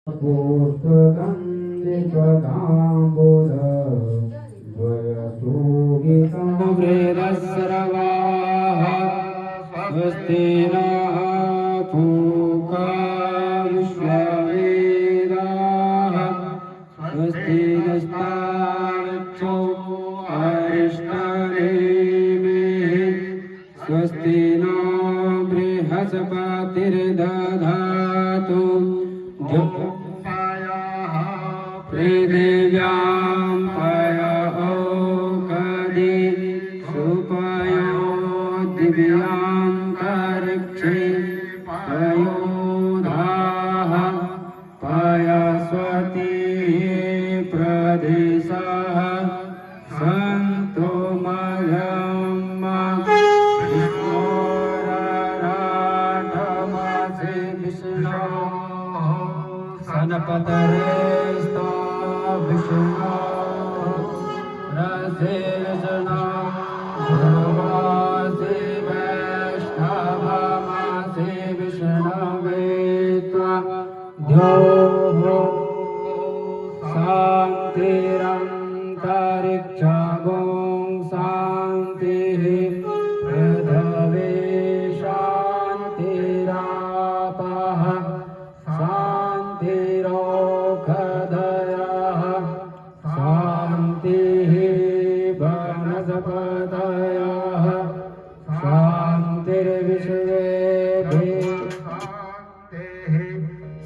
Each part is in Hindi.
स्वस्ति नः पूषा विश्ववेदाः स्वस्ति नस्तार्क्ष्यो अरिष्टनेमिः स्वस्ति नो बृहस्पतिर्दधातु पृथिव्यां पयोकदि सुपयो दिव्यान्तरिक्षे पयोधाः पयस्वती प्रदेशः सन्तो मयम्मोराराधमसि विष्णोः सनपतरेस्तो विष्णु रसेशनो भगवासि वैष्णवमसि विष्णवे त्वा द्योः शान्तिरन्तरिक्षगों शान्तिः पृथ्वी शान्तिरापः शान्तिरोषधयः शान्तिः वनस्पतयः शान्तिर्विश्वे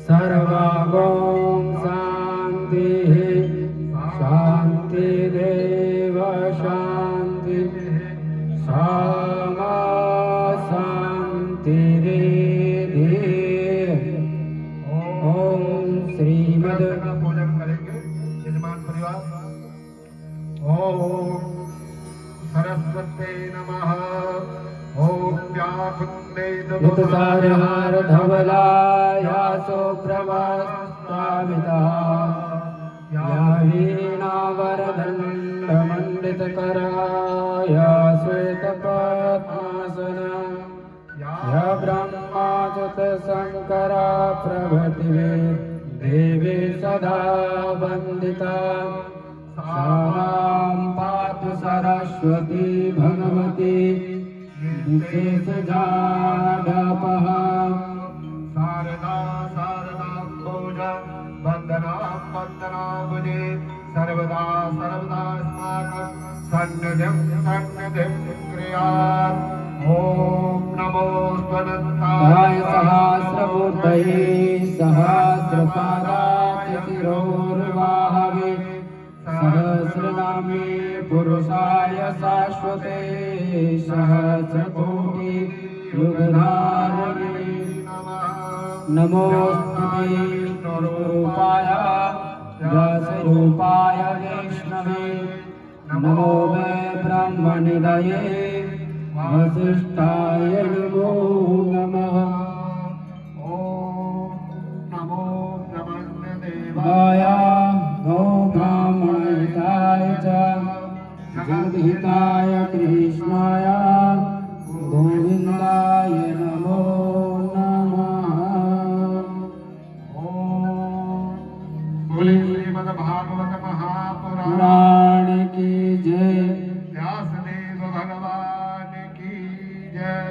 सर्वगों शान्तिः शान्तिरेव शान्तिः सामा शान्तिरेधि। ओम श्रीमद् पूजन करेंगे यजमान परिवार। ओम सरस्वती नमः। ओम व्याकुंडे नितसारहार धवलाया सुप्रभास्तामिता या वीणावरदण्डमण्डितकराया श्वेतपद्मासना या ब्रह्माच्युतशङ्करा प्रभृतिवे देवी सदा वन्दिता सा मां पातु सरस्वती भगवती विशेषजाडपः शारदा शारदा पूजा वन्दना वन्दना मुने सर्वदा सर्वदा सन्निधिं क्रियात्। ओम नमो हाय स्वनन्ताय सहस्रमूर्तये सहस्रपादाच्युतिरोर्वाहवे सहस्रनामे पुरुषाय शाश्वते सहस्रकोटि युगधारणे नमोस्तुते विष्णुरूपाय रसरूपाय वैष्णवे नमो मे ब्रह्मनिधये वसिष्ठाय नमो नमः। ओम नमो वाय ब्रह्मदेवाय गो ब्राह्मणहिताय च जगद्हिताय कृष्णाय गोविन्दाय नमो नमः। बोले श्रीमद्भागवत महापुराण पुराण की जय। व्यासदेव भगवान की जय।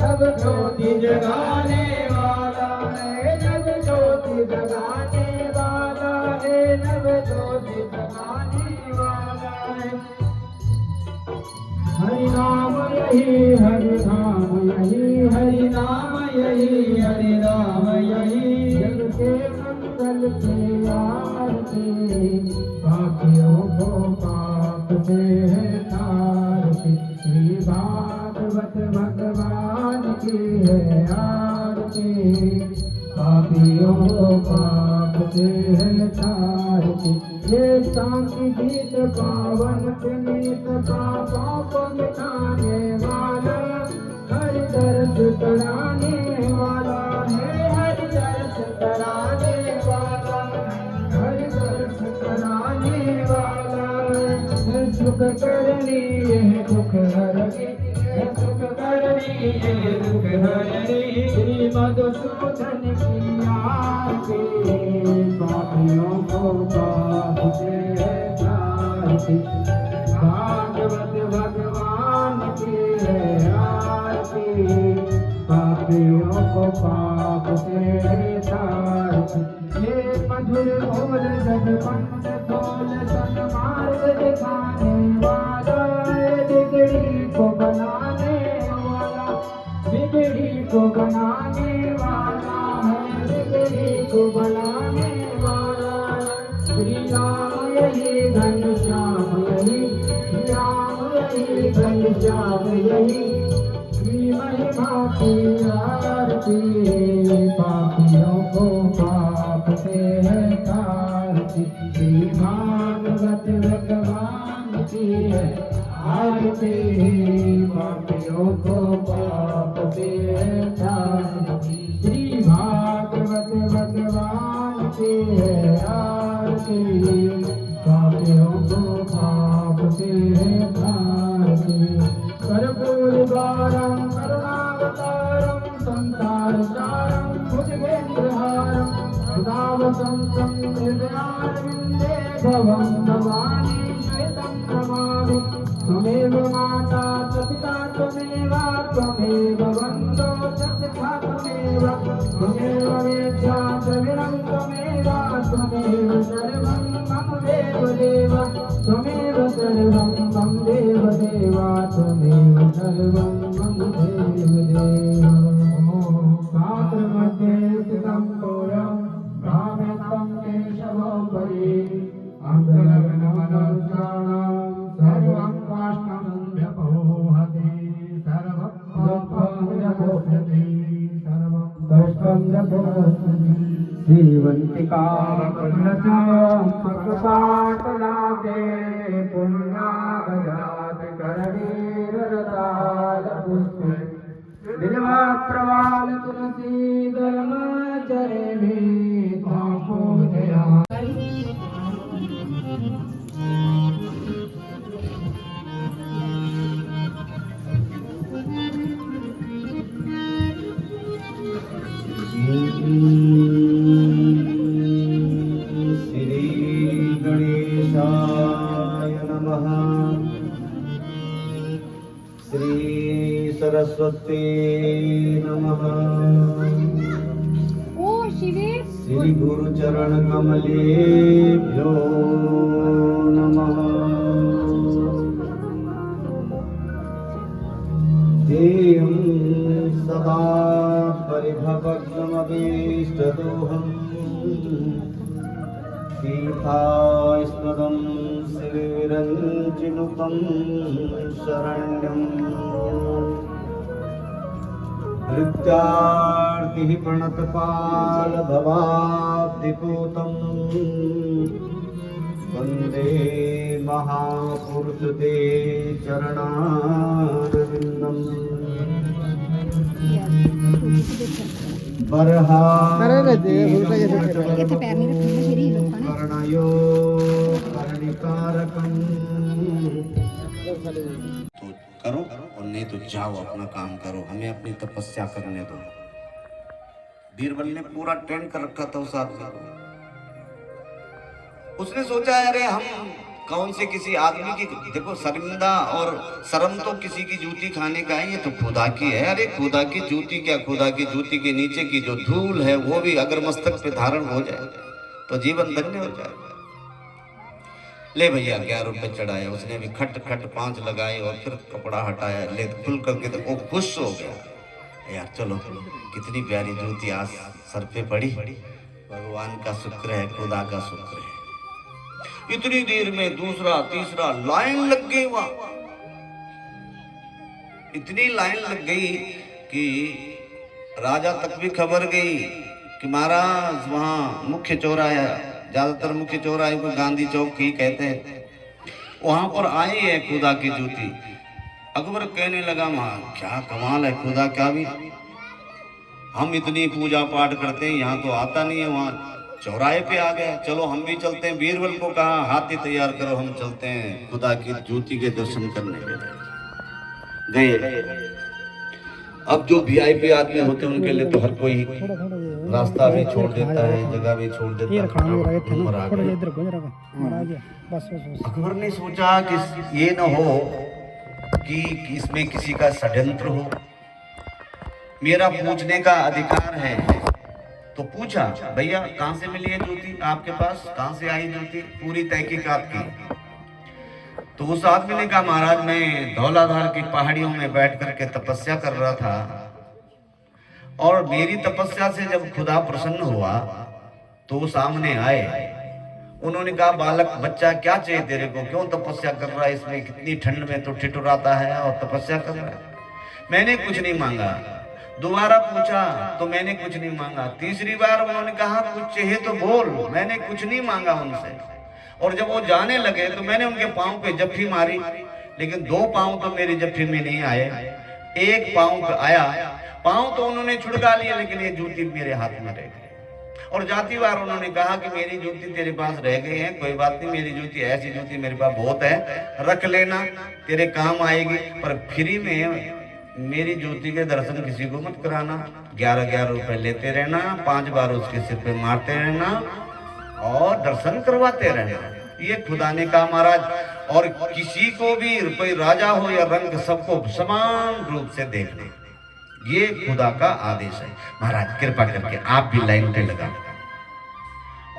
जग ज्योति जगाने वाला है जग ज्योति जगाने वाला है जग ज्योति जगाने वाला है। हरि नाम यही हरि नाम यही हरि नाम यही हरि नाम यही जग के मंगल के आरती पापियों को पाप से है तारती श्री भागवत भगवान की है आरती पापियों को पाप से है तारती। ये शांति गीत पावन पुनीत पापों को मिटाने वाला हरि दर्श कराने वाला है हरि दर्श कराने वाला हरि दर्श कराने वाला है। सुख करनी है दुख हरनी है सुख सुख करनी ये दुख हरनी श्री मधुसूदन की आरती पापियों को पाप से तारती भागवत भगवान की है आरती पापियों को पाप से तारती ये मधुर बोल जग पंथ बोल सन्मार्ग दिखाने वाला बिगड़ी को बनाने वाला बिगड़ी को बनाने वाला है बिगड़ी को बनाने वाला श्री राम यही घनश्याम यही श्री राम यही घनश्याम यही श्री महिमा की आरती पापियों को पाप से है तारती श्री भागवत भगवान की है आरती पापियों को पाप से है तारती श्री भागवत भगवान की है आरती पापियों को पाप से है तारती कर्पूरद्वारं करुणावतारं संसारसारं भुजगेन्द्रहारं सदा वसन्तं हृदयारविन्दे भवं भवानी श्वेतं नमामि त्वमेव माता च पिता त्वमेव त्वमेव बन्धो च सखा त्वमेव त्वमेव वेद्या च वीरं त्वमेव त्वमेव सर्वं मम देवदेव त्वमेव सर्वं मम देवदेव त्वमेव सर्वं मम देवदेव पात्रमध्ये स्थितं तोयं भ्राम्यन्तं केशवोपरि अङ्गलग्नमनुष्याणां सर्वं काष्ठं व्यपोहति सर्वं पापं व्यपोहति सर्वं कष्टं व्यपोहति जीवन्तिका कृपाटलागे पुण्यागजात करवीर रताल पुष्पे दिलवा प्रवाल तुलसी दलम चरेमी तापो दया सरस्वती नमः। ओ शिवे श्री गुरु चरण कमलेभ्यो नमः। देयं सदा परिभवग्नमभीष्टदोहम् सीतास्पदं श्रीरञ्जिनुतं शरण्यम् भृत्यार्तिः प्रणतपाल भवाब्धिपूतं वन्दे महापुरुष ते चरणारविन्दम् कर्णयो कर्णिकारकम् तो करो और नहीं तो जाओ अपना काम करो, हमें अपनी तपस्या करने दो। बीरबल ने पूरा ट्रेंड कर रखा था उस आदमी को। उसने सोचा अरे हम कौन से किसी आदमी की, देखो शर्मिंदा और शर्म तो किसी की जूती खाने का है, ये तो खुदा की है। अरे खुदा की जूती क्या, खुदा की जूती के नीचे की जो धूल है वो भी अगर मस्तक पे धारण हो जाए तो जीवन धन्य हो जाए। ले भैया 11 रुपए चढ़ाया उसने भी, खट खट 5 लगाए और फिर कपड़ा हटाया, ले खुल करके तो वो खुश हो गया। यार चलो कितनी प्यारी जूती आज सर पे पड़ी, भगवान का शुक्र है, खुदा का शुक्र है। इतनी देर में दूसरा तीसरा लाइन लग गई वहां, इतनी लाइन लग गई कि राजा तक भी खबर गई कि महाराज वहां मुख्य चौराहा, ज्यादातर मुख्य चौराहे को गांधी चौक ही कहते हैं, वहां पर आई है खुदा की जूती। अकबर कहने लगा मां क्या कमाल है खुदा का भी, हम इतनी पूजा पाठ करते हैं यहाँ तो आता नहीं है, वहां चौराहे पे आ गया, चलो हम भी चलते हैं। बीरबल को कहा हाथी तैयार करो, हम चलते हैं खुदा की जूती के दर्शन करने के लिए। गए अब जो वीआईपी आदमी होते हैं उनके लिए तो हर कोई रास्ता भी छोड़ देता है, जगह भी छोड़ देता है। उम्र आ गई। अकबर ने सोचा कि ये न हो कि इसमें किसी का षड्यंत्र हो, मेरा पूछने का अधिकार है। तो पूछा, भैया कहाँ से मिली है जूती आपके पास, कहाँ से आई जूती, पूरी तहकीकात की। तो उस आदमी ने कहा, महाराज मैं धौलाधार की पहाड़ियों में बैठ करके तपस्या कर रहा था और मेरी तपस्या से जब खुदा प्रसन्न हुआ तो वो सामने आए। उन्होंने कहा, बालक बच्चा क्या चाहिए तेरे को, क्यों तपस्या कर रहा है, इसमें कितनी ठंड में तो ठिठुराता है और तपस्या कर रहा है। मैंने कुछ नहीं मांगा। दोबारा पूछा तो मैंने कुछ नहीं मांगा। तीसरी बार उन्होंने कहा, कुछ चाहिए तो बोल, मैंने कुछ नहीं मांगा उनसे। और जब वो जाने लगे तो मैंने उनके पांव पे जफ्फी मारी, लेकिन 2 पांव तो मेरी जफ्फी में नहीं आए, 1 पांव पे आया। पांव तो उन्होंने छुड़का लिए, लेकिन ये जूती मेरे हाथ में रह गई। और जाती बार उन्होंने कहा कि मेरी जूती तेरे पास रह गई है, कोई बात नहीं, मेरी जूती ऐसी जूती मेरे पास बहुत है, रख लेना, तेरे काम आएगी, पर फ्री में मेरी जूती के दर्शन किसी को मत कराना। 11-11 रुपए लेते रहना, 5 बार उसके सिर पे मारते रहना और दर्शन करवाते रहना। ये खुदा ने कहा महाराज, और किसी को भी कोई राजा हो या रंग, सबको समान रूप से देख ले, ये खुदा का आदेश है। महाराज कृपा करके आप भी लाइन पे लगा।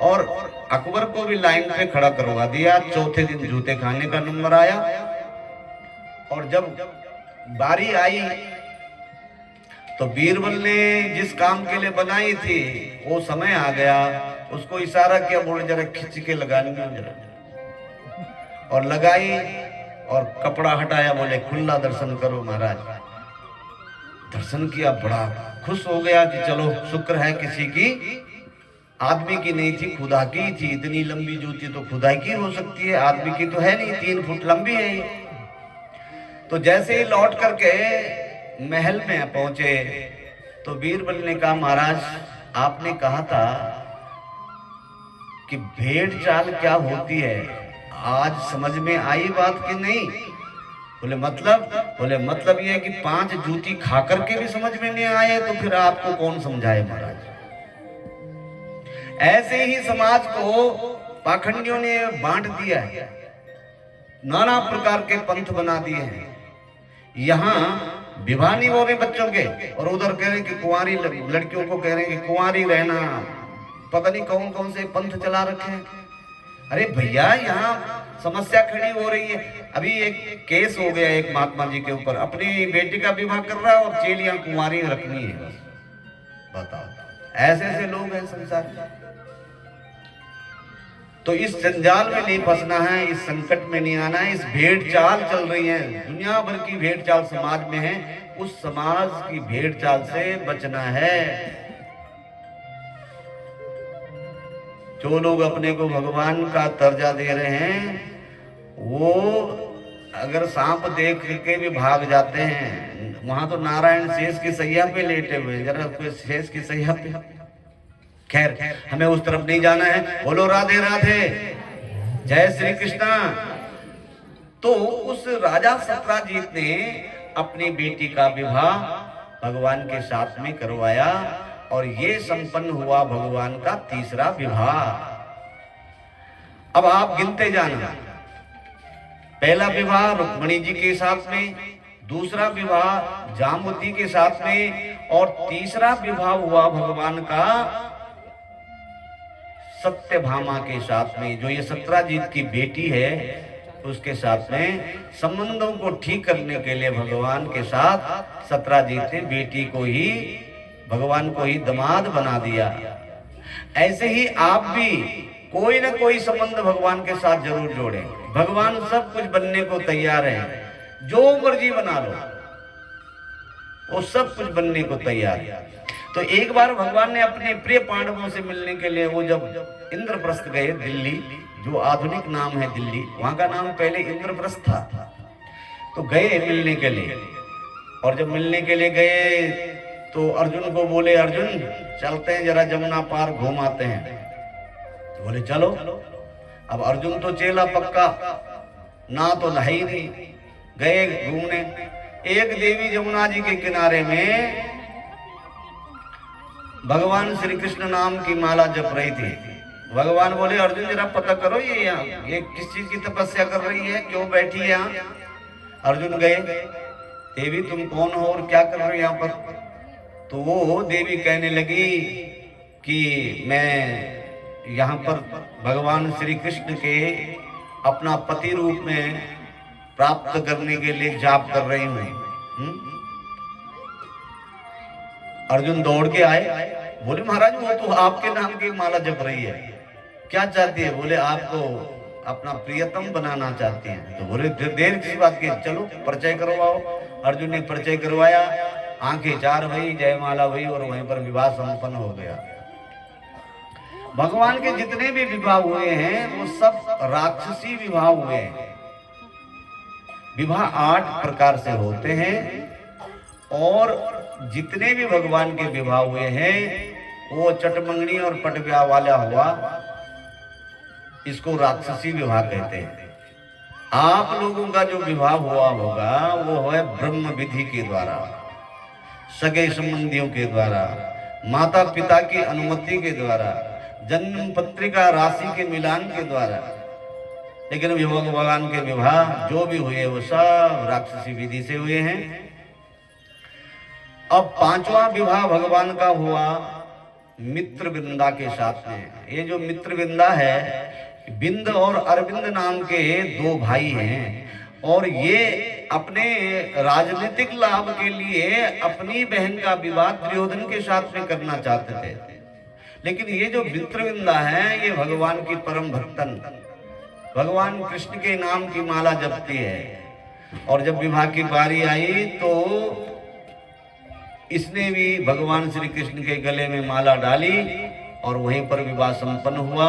और अकबर को भी लाइन पे खड़ा करवा दिया। चौथे दिन जूते खाने का नंबर आया और जब बारी आई तो बीरबल ने जिस काम के लिए बनाई थी वो समय आ गया। उसको इशारा किया, बोले जरा खिंच के लगानी जरा, और लगाई और कपड़ा हटाया, बोले खुला दर्शन करो महाराज। दर्शन किया, बड़ा खुश हो गया कि चलो शुक्र है किसी की आदमी की नहीं थी, खुदा की थी। इतनी लंबी जूती तो खुदा की हो सकती है, आदमी की तो है नहीं, 3 फुट लंबी है ये। तो जैसे ही लौट करके महल में पहुंचे तो बीरबल ने कहा, महाराज आपने कहा था कि भेड़ चाल क्या होती है, आज समझ में आई बात कि नहीं? बोले मतलब? बोले मतलब ये है कि 5 जूती खा करके भी समझ में नहीं आए, तो फिर आपको कौन समझाए महाराज। ऐसे ही समाज को पाखंडियों ने बांट दिया है, नाना प्रकार के पंथ बना दिए हैं। यहाँ विवाह नहीं हो रहे बच्चों के, और उधर कह रहे कि कुंवारी लड़कियों को कह रहे कि कुंवारी रहना, पता नहीं कौन कौन से पंथ चला रखे हैं। अरे भैया यहाँ समस्या खड़ी हो रही है। अभी एक केस हो गया एक महात्मा जी के ऊपर, अपनी बेटी का विवाह कर रहा है और चेलियां कुंवारी रखनी है। बताओ, ऐसे ऐसे लोग हैं संसार में। तो इस जंजाल में नहीं फंसना है, इस संकट में नहीं आना है। इस भेड़ चाल चल रही है, दुनिया भर की भेड़ चाल समाज में है, उस समाज की भेड़ चाल से बचना है। जो लोग अपने को भगवान का दर्जा दे रहे हैं, वो अगर सांप देख के भी भाग जाते हैं, वहां तो नारायण शेष की सैया पे लेटे हुए, जरा कोई शेष की सैया पे। खैर, हमें उस तरफ नहीं जाना है। बोलो राधे राधे, जय श्री कृष्णा। तो उस राजा सत्राजीत ने अपनी बेटी का विवाह भगवान के साथ में करवाया और ये संपन्न हुआ भगवान का 3रा विवाह। अब आप गिनते जाना, पहला विवाह रुक्मिणी जी के साथ में, दूसरा विवाह जामवती के साथ में, और 3रा विवाह हुआ भगवान का सत्यभामा के साथ में, जो ये सत्राजीत की बेटी है उसके साथ में। संबंधों को ठीक करने के लिए भगवान के साथ सत्राजीत ने बेटी को ही, भगवान को ही दामाद बना दिया। ऐसे ही आप भी कोई ना कोई संबंध भगवान के साथ जरूर जोड़ें। भगवान सब कुछ बनने को तैयार है, जो मर्जी बना लो, वो सब कुछ बनने को तैयार है। तो एक बार भगवान ने अपने प्रिय पांडवों से मिलने के लिए, वो जब इंद्रप्रस्थ गए, दिल्ली जो आधुनिक नाम है दिल्ली, वहां का नाम पहले इंद्रप्रस्थ था, तो गए मिलने के लिए। और जब मिलने के लिए गए तो अर्जुन को बोले, अर्जुन चलते हैं जरा जमुना पार घूम आते हैं। तो बोले चलो। अब अर्जुन तो चेला पक्का, ना तो नहाई नहीं, गए घूमने। एक देवी जमुना जी के किनारे में भगवान श्री कृष्ण नाम की माला जप रही थी। भगवान बोले अर्जुन जरा पता करो ये किस चीज की तपस्या कर रही है, क्यों बैठी है यहाँ। अर्जुन गए, देवी तुम कौन हो और क्या कर रहे हो यहाँ पर। तो वो देवी कहने लगी कि मैं यहाँ पर भगवान श्री कृष्ण के अपना पति रूप में प्राप्त करने के लिए जाप कर रही हूँ। अर्जुन दौड़ के आए, बोले महाराज वो तो आपके नाम की माला जप रही है, क्या चाहती है। बोले आपको अपना प्रियतम बनाना चाहती हैं। तो बोले देर किस बात की, चलो परिचय करवाओ। अर्जुन ने परिचय करवाया, आंखें चार हुई, जयमाला हुई और वहीं पर विवाह संपन्न हो गया। भगवान के जितने भी विवाह हुए हैं वो सब राक्षसी विवाह हुए हैं। विवाह 8 प्रकार से होते हैं और जितने भी भगवान के विवाह हुए हैं वो चटमंगनी और पटव्याह वाला हुआ, इसको राक्षसी विवाह कहते हैं। आप लोगों का जो विवाह हुआ होगा वो है ब्रह्म विधि के द्वारा, सगे संबंधियों के द्वारा, माता पिता की अनुमति के द्वारा, जन्म पत्रिका राशि के मिलान के द्वारा। लेकिन भगवान के विवाह जो भी हुए वो सब राक्षसी विधि से हुए हैं। अब 5वां विवाह भगवान का हुआ मित्र वृंदा के साथ में। ये जो मित्र वृंदा है, बिंद और अरविंद नाम के 2 भाई हैं और ये अपने राजनीतिक लाभ के लिए अपनी बहन का विवाह दुर्योधन के साथ में करना चाहते थे। लेकिन ये जो मित्रविंदा है ये भगवान की परम भक्तन, भगवान कृष्ण के नाम की माला जपती है। और जब विवाह की बारी आई तो इसने भी भगवान श्री कृष्ण के गले में माला डाली और वहीं पर विवाह संपन्न हुआ।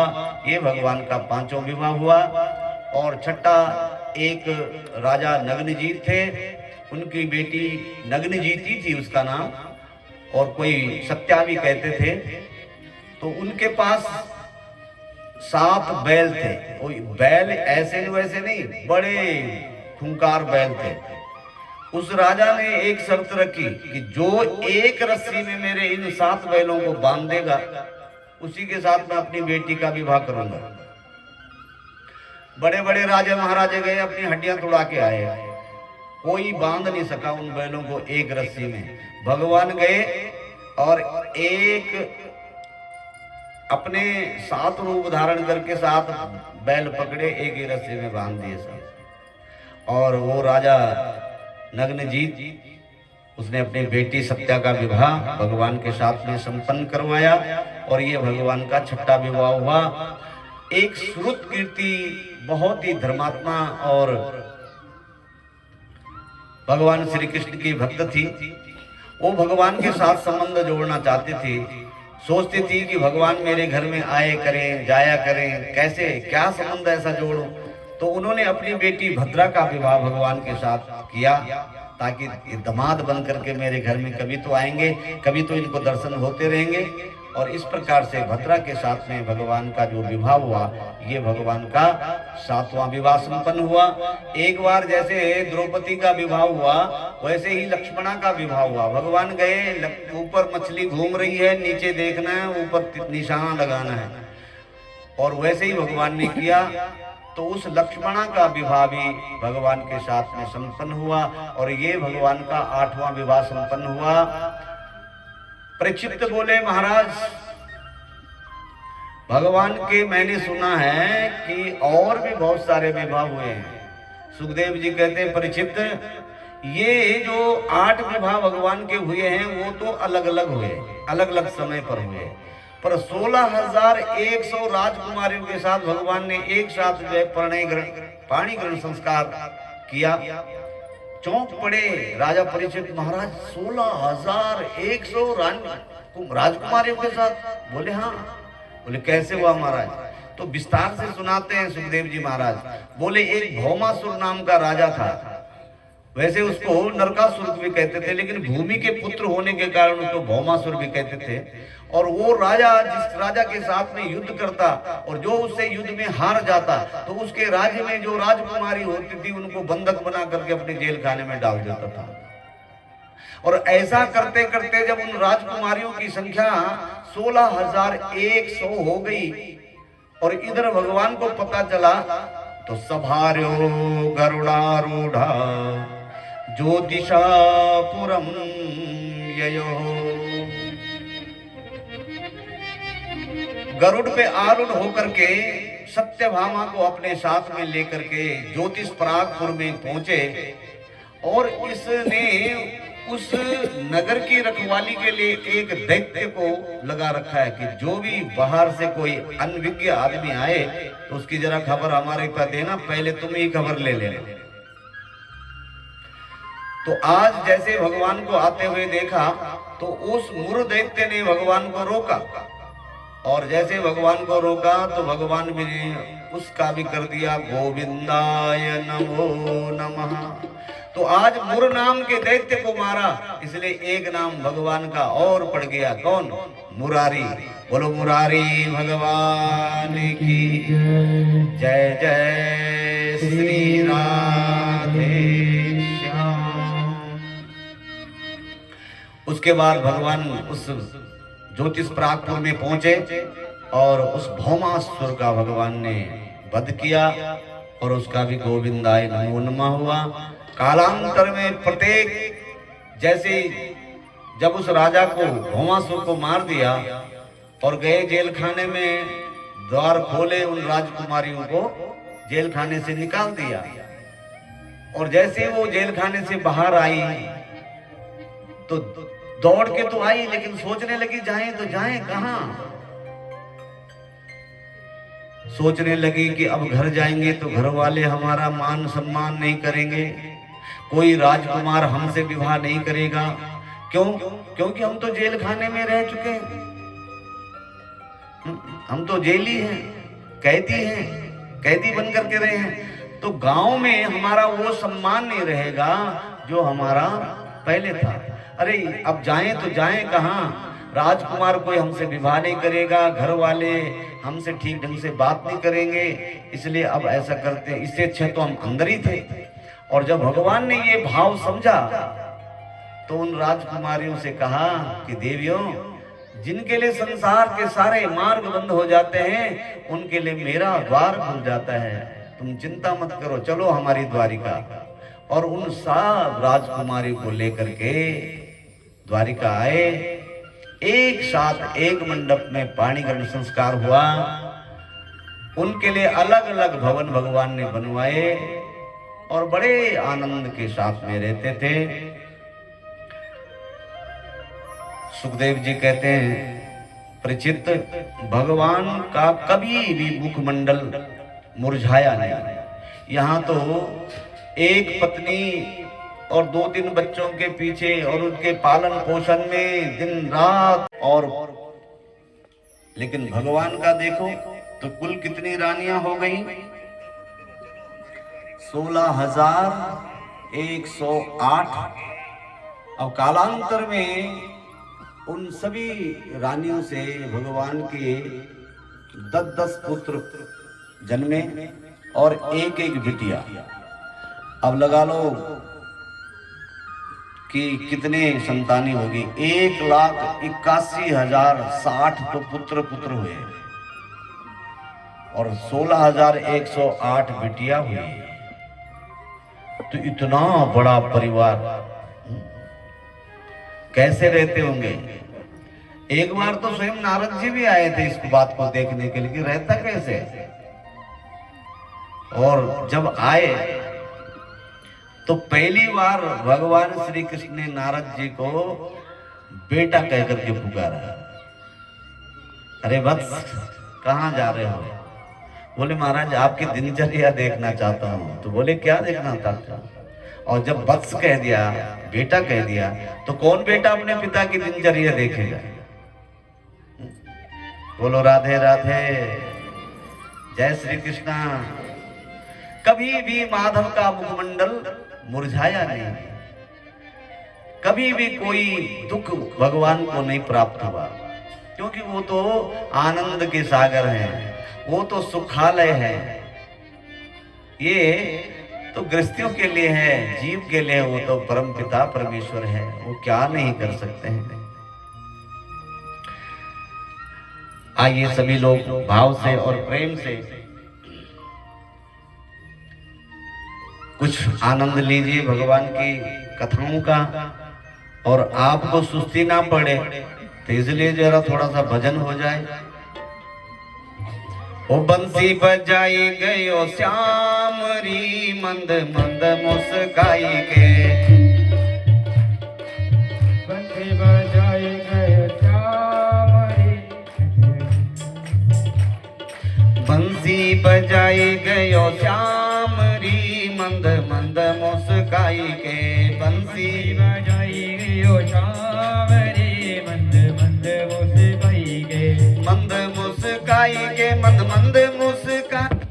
ये भगवान का 5वां विवाह हुआ। और छठा, एक राजा नग्नजीत थे, उनकी बेटी नग्नजीती थी उसका नाम, और कोई सत्या भी कहते थे। तो उनके पास 7 बैल थे। बैल ऐसे वैसे नहीं, बड़े खूंखार बैल थे। उस राजा ने एक शर्त रखी कि जो एक रस्सी में मेरे इन 7 बैलों को बांध देगा उसी के साथ मैं अपनी बेटी का विवाह करूंगा। बड़े बड़े राजे महाराजे गए, अपनी हड्डियां तोड़ा के आए, कोई बांध नहीं सका उन बैलों को एक रस्सी में। भगवान गए और एक अपने 7 रूप धारण करके 7 बैल पकड़े, एक ही रस्सी में बांध दिए सब। और वो राजा नग्नजीत उसने अपनी बेटी सत्या का विवाह भगवान के साथ में संपन्न करवाया और ये भगवान का 6ठा विवाह हुआ। एक श्रुत कीर्ति बहुत ही धर्मात्मा और भगवान श्री कृष्ण की भक्त थी। वो भगवान के साथ संबंध जोड़ना चाहती थी, सोचती थी कि भगवान मेरे घर में आए करें, जाया करें, कैसे क्या संबंध ऐसा जोड़ूं। तो उन्होंने अपनी बेटी भद्रा का विवाह भगवान के साथ किया ताकि ये दामाद बन करके मेरे घर में कभी तो आएंगे, कभी तो इनको दर्शन होते रहेंगे। और इस प्रकार से भद्रा के साथ में भगवान का जो विवाह हुआ, ये भगवान का 7वां विवाह संपन्न हुआ। एक बार जैसे द्रौपदी का विवाह हुआ वैसे ही लक्ष्मणा का विवाह हुआ। भगवान गए, ऊपर मछली घूम रही है, नीचे देखना है, ऊपर निशाना लगाना है, और वैसे ही भगवान ने किया। तो उस लक्ष्मणा का विवाह भी भगवान के साथ में संपन्न हुआ और ये भगवान का 8वां विवाह संपन्न हुआ। परीक्षित बोले महाराज, भगवान के मैंने सुना है कि और भी बहुत सारे विवाह हुए हैं। सुखदेव जी कहते हैं परीक्षित, ये जो 8 विवाह भगवान के हुए हैं वो तो अलग अलग हुए, अलग अलग समय पर हुए, पर 16,100 राजकुमारियों के साथ भगवान ने एक साथ जो है पाणी ग्रहण संस्कार किया। चौंक पड़े राजा परीक्षित, महाराज 16,100 राजकुमारियों के साथ? बोले हाँ। बोले कैसे हुआ महाराज? तो विस्तार से सुनाते हैं सुखदेव जी महाराज। बोले एक भौमासुर नाम का राजा था, वैसे उसको नरकासुर भी कहते थे, लेकिन भूमि के पुत्र होने के कारण उसको भौमासुर भी कहते थे। और वो राजा जिस राजा के साथ में युद्ध करता और जो उससे युद्ध में हार जाता तो उसके राज्य में जो राजकुमारी होती थी उनको बंधक बना करके अपने जेल खाने में डाल देता था। और ऐसा करते करते जब उन राजकुमारियों की संख्या 16,100 हो गई और इधर भगवान को पता चला तो सभार्यो गरुडारूढ़ा ज्योतिषापुरम ययो। गरुड़ पे आरूढ़ होकर के सत्यभामा को अपने साथ में लेकर के ज्योतिष परागपुर में पहुंचे और इसने उस नगर की रखवाली के लिए एक दैत्य को लगा रखा है कि जो भी बाहर से कोई अनभिज्ञ आदमी आए तो उसकी जरा खबर हमारे पास देना, पहले तुम ही खबर ले लेना। तो आज जैसे भगवान को आते हुए देखा तो उस मूढ़ दैत्य ने भगवान को रोका और जैसे भगवान को रोका तो भगवान भी उसका भी कर दिया गोविंदाय नमो नमः। तो आज मुर नाम के दैत्य को मारा, इसलिए एक नाम भगवान का और पड़ गया, कौन? मुरारी। बोलो मुरारी भगवान की जय। जय श्री राधे श्याम। उसके बाद भगवान उस ज्योतिष परागपुर में पहुंचे और उस भौमासुर का भगवान ने वध किया और उसका भी गोविंदाय नमो नमः हुआ। कालांतर में प्रत्येक जैसे जब उस राजा को भौमासुर को मार दिया और गए जेल खाने में, द्वार खोले, उन राजकुमारियों को जेल खाने से निकाल दिया और जैसे वो जेल खाने से बाहर आई तो दौड़ के तो आई लेकिन सोचने लगी जाएं तो जाएं कहां। सोचने लगी कि अब घर जाएंगे तो घर वाले हमारा मान सम्मान नहीं करेंगे, कोई राजकुमार हमसे विवाह नहीं करेगा। क्यों? क्योंकि हम तो जेल खाने में रह चुके हैं, हम तो जेली हैं, कैदी बन करके रहे हैं। तो गांव में हमारा वो सम्मान नहीं रहेगा जो हमारा पहले था। अरे अब जाएं तो जाएं कहां, राजकुमार कोई हमसे विवाह नहीं करेगा, घर वाले हमसे ठीक ढंग से बात नहीं करेंगे, इसलिए अब ऐसा करते हैं, इससे अच्छा तो हम अंदर ही थे। और जब भगवान ने ये भाव समझा तो उन राजकुमारियों से कहा कि देवियों, जिनके लिए संसार के सारे मार्ग बंद हो जाते हैं उनके लिए मेरा द्वार खुल जाता है, तुम चिंता मत करो, चलो हमारी द्वारिका। और उन सब राजकुमारी को लेकर के द्वारिका आए। एक साथ एक मंडप में पाणी ग्रहण संस्कार हुआ। उनके लिए अलग अलग भवन भगवान ने बनवाए और बड़े आनंद के साथ में रहते थे। सुखदेव जी कहते हैं, परीक्षित, भगवान का कभी भी मुखमंडल मुरझाया नहीं। यहाँ तो एक पत्नी और 2-3 बच्चों के पीछे और उनके पालन पोषण में दिन रात, और लेकिन भगवान का देखो तो कुल कितनी रानियां हो गई? 16,108। अब कालांतर में उन सभी रानियों से भगवान के 10-10 पुत्र जन्मे और एक बिटिया। अब लगा लो कि कितने संतानी होगी, 1,81,060 तो पुत्र हुए और 16,108 बिटिया हुई। तो इतना बड़ा परिवार कैसे रहते होंगे? एक बार तो स्वयं नारद जी भी आए थे इस बात को देखने के लिए, रहता कैसे। और जब आए तो पहली बार भगवान श्री कृष्ण ने नारद जी को बेटा कहकर के पुकारा। अरे वत्स, कहाँ जा रहे हो? बोले महाराज आपकी दिनचर्या देखना चाहता हूँ। तो बोले क्या देखना चाहता? और जब वत्स कह दिया, बेटा कह दिया, तो कौन बेटा अपने पिता की दिनचर्या देखेगा? बोलो राधे राधे, जय श्री कृष्णा। कभी भी माधव का मुखमंडल मुरझाया नहीं। कभी भी कोई दुख भगवान को नहीं प्राप्त हुआ, क्योंकि वो तो आनंद के सागर हैं, वो तो सुखालय है। ये तो गृहस्थियों के लिए है, जीव के लिए वो तो परम पिता परमेश्वर है, वो क्या नहीं कर सकते हैं। आइए सभी लोग भाव से और प्रेम से कुछ आनंद लीजिए भगवान की कथाओं का, और आपको सुस्ती ना पड़े तो इसलिए जरा थोड़ा सा भजन हो जाए। ओ बंसी बजाई गयो श्याम री मंद मंद मुस्काई के, बंसी बजाई गयो श्याम री, बंसी बजाई गयो श्याम री मंद मंद मुस्काई के, बंसी बजाई गयो श्याम री मंद मंद मुस्काई के, मंद मुस्काई के, मंद मंद मुस्काई।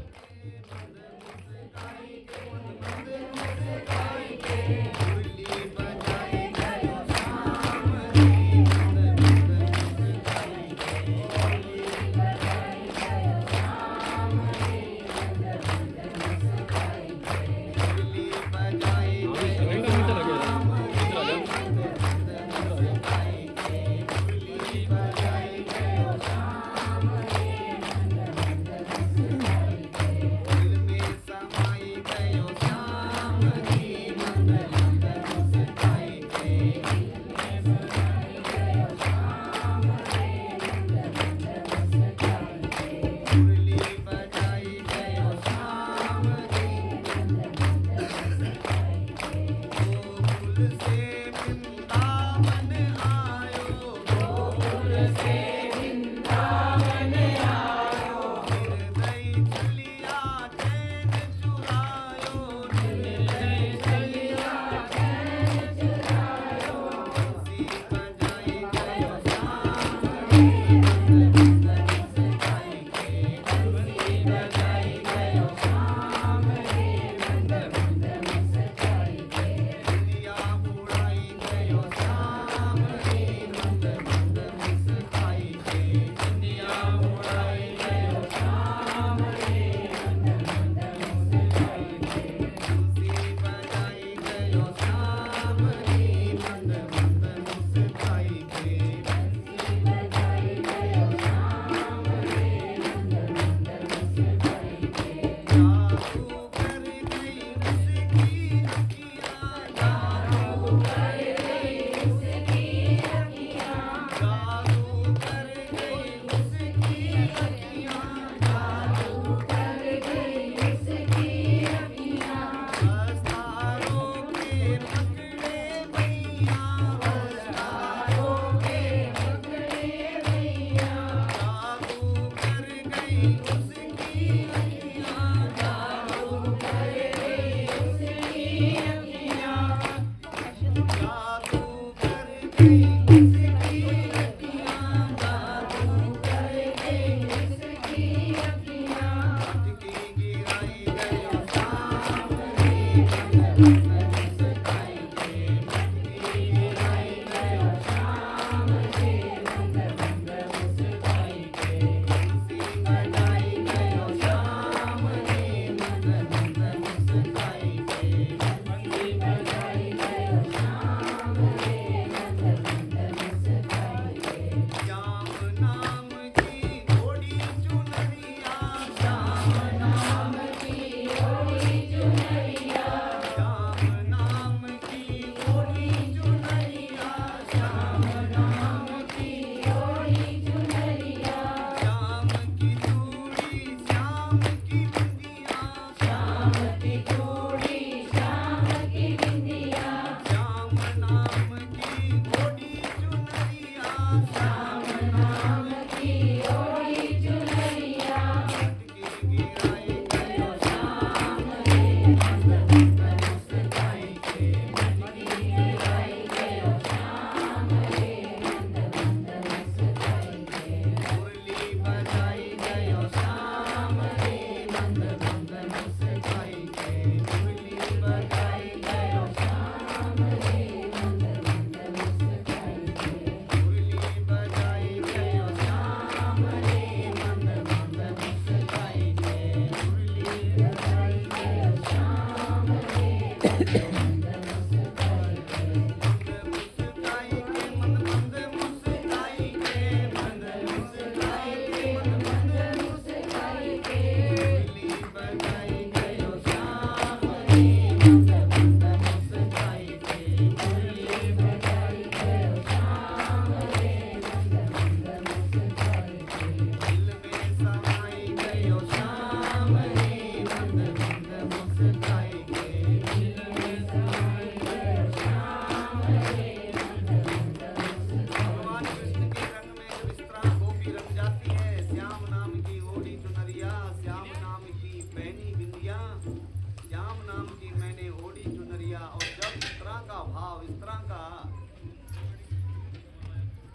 मंत्रा का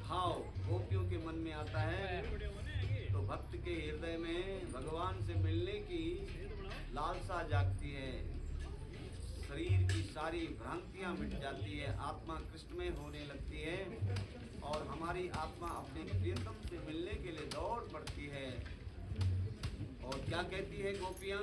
भाव गोपियों के मन में आता है तो भक्त के हृदय में भगवान से मिलने की लालसा जागती है, शरीर की सारी भ्रांतियां मिट जाती है, आत्मा कृष्णमय होने लगती है और हमारी आत्मा अपने प्रियतम से मिलने के लिए दौड़ पड़ती है। और क्या कहती है गोपियां?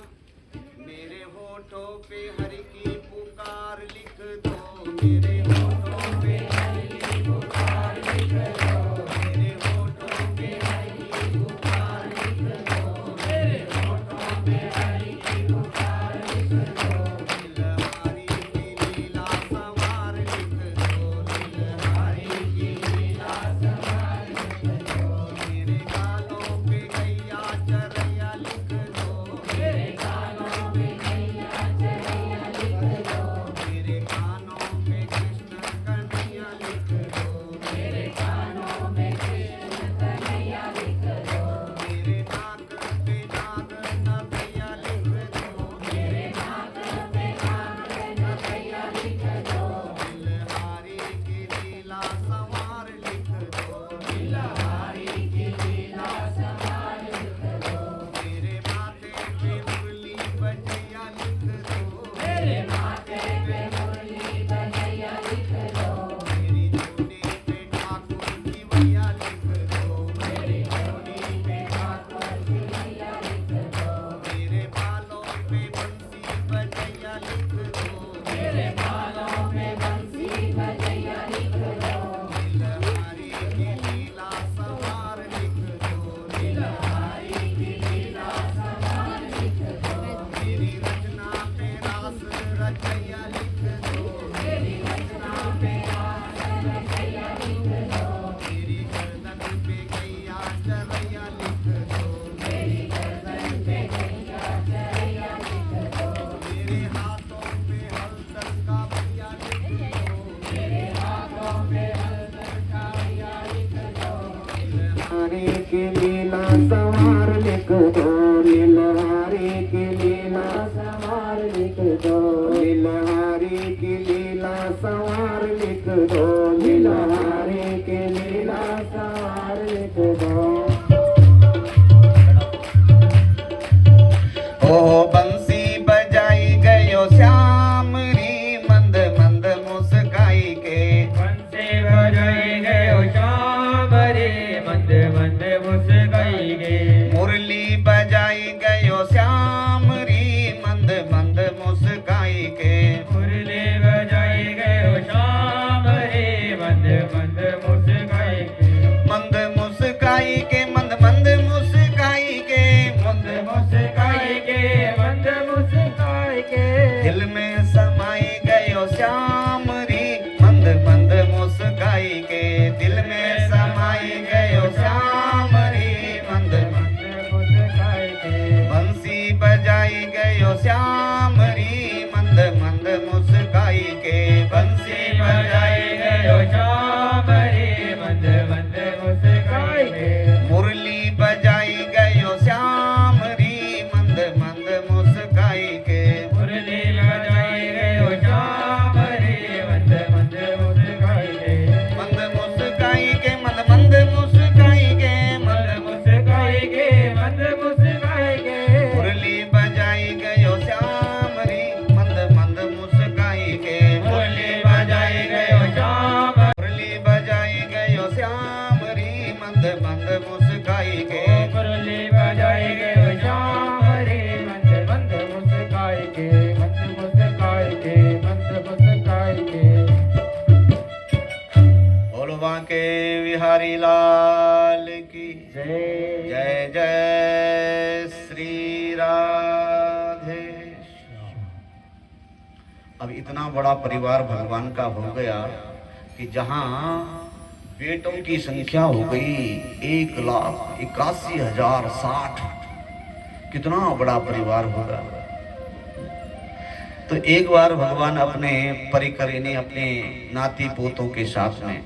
मेरे होठों पे हरि की पुकार लिख दो, मेरे होठों पे हरि की पुकार लिख दो, मेरे होठों पे हरि की पुकार लिख दो, मेरे होठों पे हरि की पुकार लिख दो, नीलहारी की लीला संवार लिख दो, नीलहारी की लीला संवार लिख दो, मेरे गालों पे गैया चरैया लिख दो, मेरे गालों पे गैया चरैया लिख दो, मेरे कानों पे कृष्ण कन्हैया लिख दो, मेरे कानों में कृष्ण कन्हैया लिख दो, मेरे नाक पे नाग नथैया लिख दो, मेरे नाक पे नाग नथैया लिख दो, नीलहारी की लीला संवार लिख दो, नीलहारी की लीला संवार लिख दो, मेरे माथे पे मुरली बजैया लिख दो, मेरे माथे पे मुरली बजैया लिख दो, मेरी जोड़ी पे ठाकुर की भैया लिख दो, मेरी जोड़ी पे ठाकुर की भैया लिख दो, मेरे बालों पे बंसी बजैया लिख दो, मेरे बालों पे बंसी बजैया लिख दो, नीलहारी की लीला संवार लिख दो, नीलहारी की लीला संवार लिख दो, मेरी रचना पे रास रचैया लिख दो, मेरी रचना पे रास रचैया लिख दो, मेरी गर्दन पे गैया चरैया लिख दो, मेरी गर्दन पे गैया चरैया लिख दो, मेरे हाथों पे हलदर का भैया लिख दो, मेरे हाथों पे हलदर का भैया लिख दो, नीलहारी की लीला संवार लिख दो, नीलहारी की लीला संवार लिख दो, नीलहारी की लीला संवार लिख दो, नीलहारी की लीला संवार लिख दो। ओ बंसी बजाई गयो श्याम री मंद मंद मुस्काई के, बंसी बजाई गयो श्याम रे मंद मंद मुस्काई गे, मुरली बजाई गयो श्याम री मंद मंद मुस्काई के, मुरली बजाई गयो श्याम रे मंद मंद मुस्काई गे, मंद मुस्काई के मंद मंद मुस्काई के, मंद मुस्काई के मंद मुस्काई के, दिल में समाई गयो श्याम री मंद मंद मुस्काई के, दिल में समाई गयो श्याम री मंद मंद मुस्काई के, बंसी बजाई गयो श्याम री मंद मंद मुस्काई के, बंसी बजाई गयो श्याम रे मंद मंद मुस्काई के, मुरली बजाई गयो श्याम री मंद मंद मुस्काई के, मुरली बजाई गयो श्याम रे मंद मंद मुस्काई के, मंद मुस्काई के मंद मंद मुस्काई के, मंद मुस्काई के मंद मुस्काई के, मुरली बजाई गयो श्याम री मंद मंद मुस्काई के, मुरली बजाई गयो श्याम, मुरली बजाई गयो श्याम री मंद मंद मुस्काई के, मुरली बजाई गयो श्याम रे मंद मंद मुस्काई के, मंद मुस्काई के मंद मुस्काई के। बोलो बांके बिहारी लाल की जय जय जय श्री राधे। अब इतना बड़ा परिवार भगवान का हो गया कि जहां बेटों की संख्या हो गई 1,81,060, कितना बड़ा परिवार होगा। तो एक बार भगवान अपने परिकर यानी अपने नाती पोतों के साथ में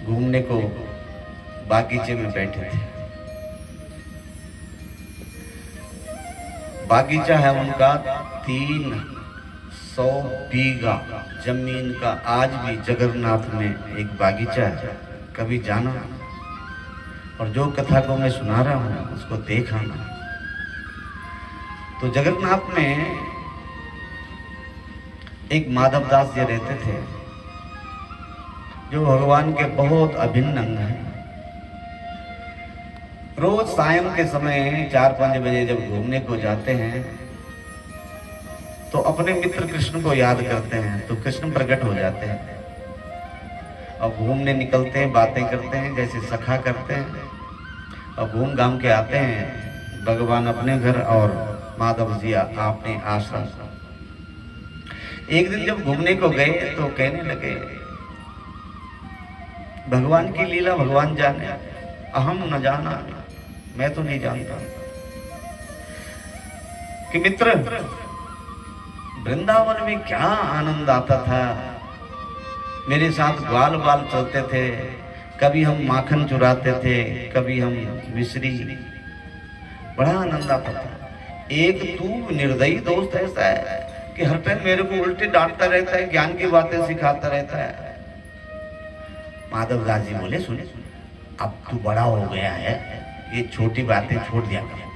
घूमने को बागीचे में बैठे थे। बागीचा है उनका 3 100 बीघा जमीन का आज भी जगन्नाथ में एक बागीचा है, कभी जाना और जो कथा को मैं सुना रहा हूं उसको देखा ना। तो जगन्नाथ में एक माधवदास जी रहते थे जो भगवान के बहुत अभिन्न अंग हैं। रोज सायं के समय 4-5 बजे जब घूमने को जाते हैं तो अपने मित्र कृष्ण को याद करते हैं, तो कृष्ण प्रकट हो जाते हैं और घूमने निकलते हैं, बातें करते हैं जैसे सखा करते हैं और घूम घाम के आते हैं भगवान अपने घर और माधव जी अपने आश्रम। एक दिन जब घूमने को गए तो कहने लगे भगवान की लीला भगवान जाने, अहम न जाना, मैं तो नहीं जानता। कि मित्र, वृंदावन में क्या आनंद आता था, मेरे साथ ग्वाल बाल चलते थे, कभी हम माखन चुराते थे, कभी हम मिश्री, बड़ा आनंद आता था। एक तू निर्दयी दोस्त ऐसा है कि हर टाइम मेरे को उल्टे डांटता रहता है, ज्ञान की बातें सिखाता रहता है। माधवदास जी बोले सुने अब तू बड़ा हो गया है, ये छोटी बातें छोड़ दिया कर।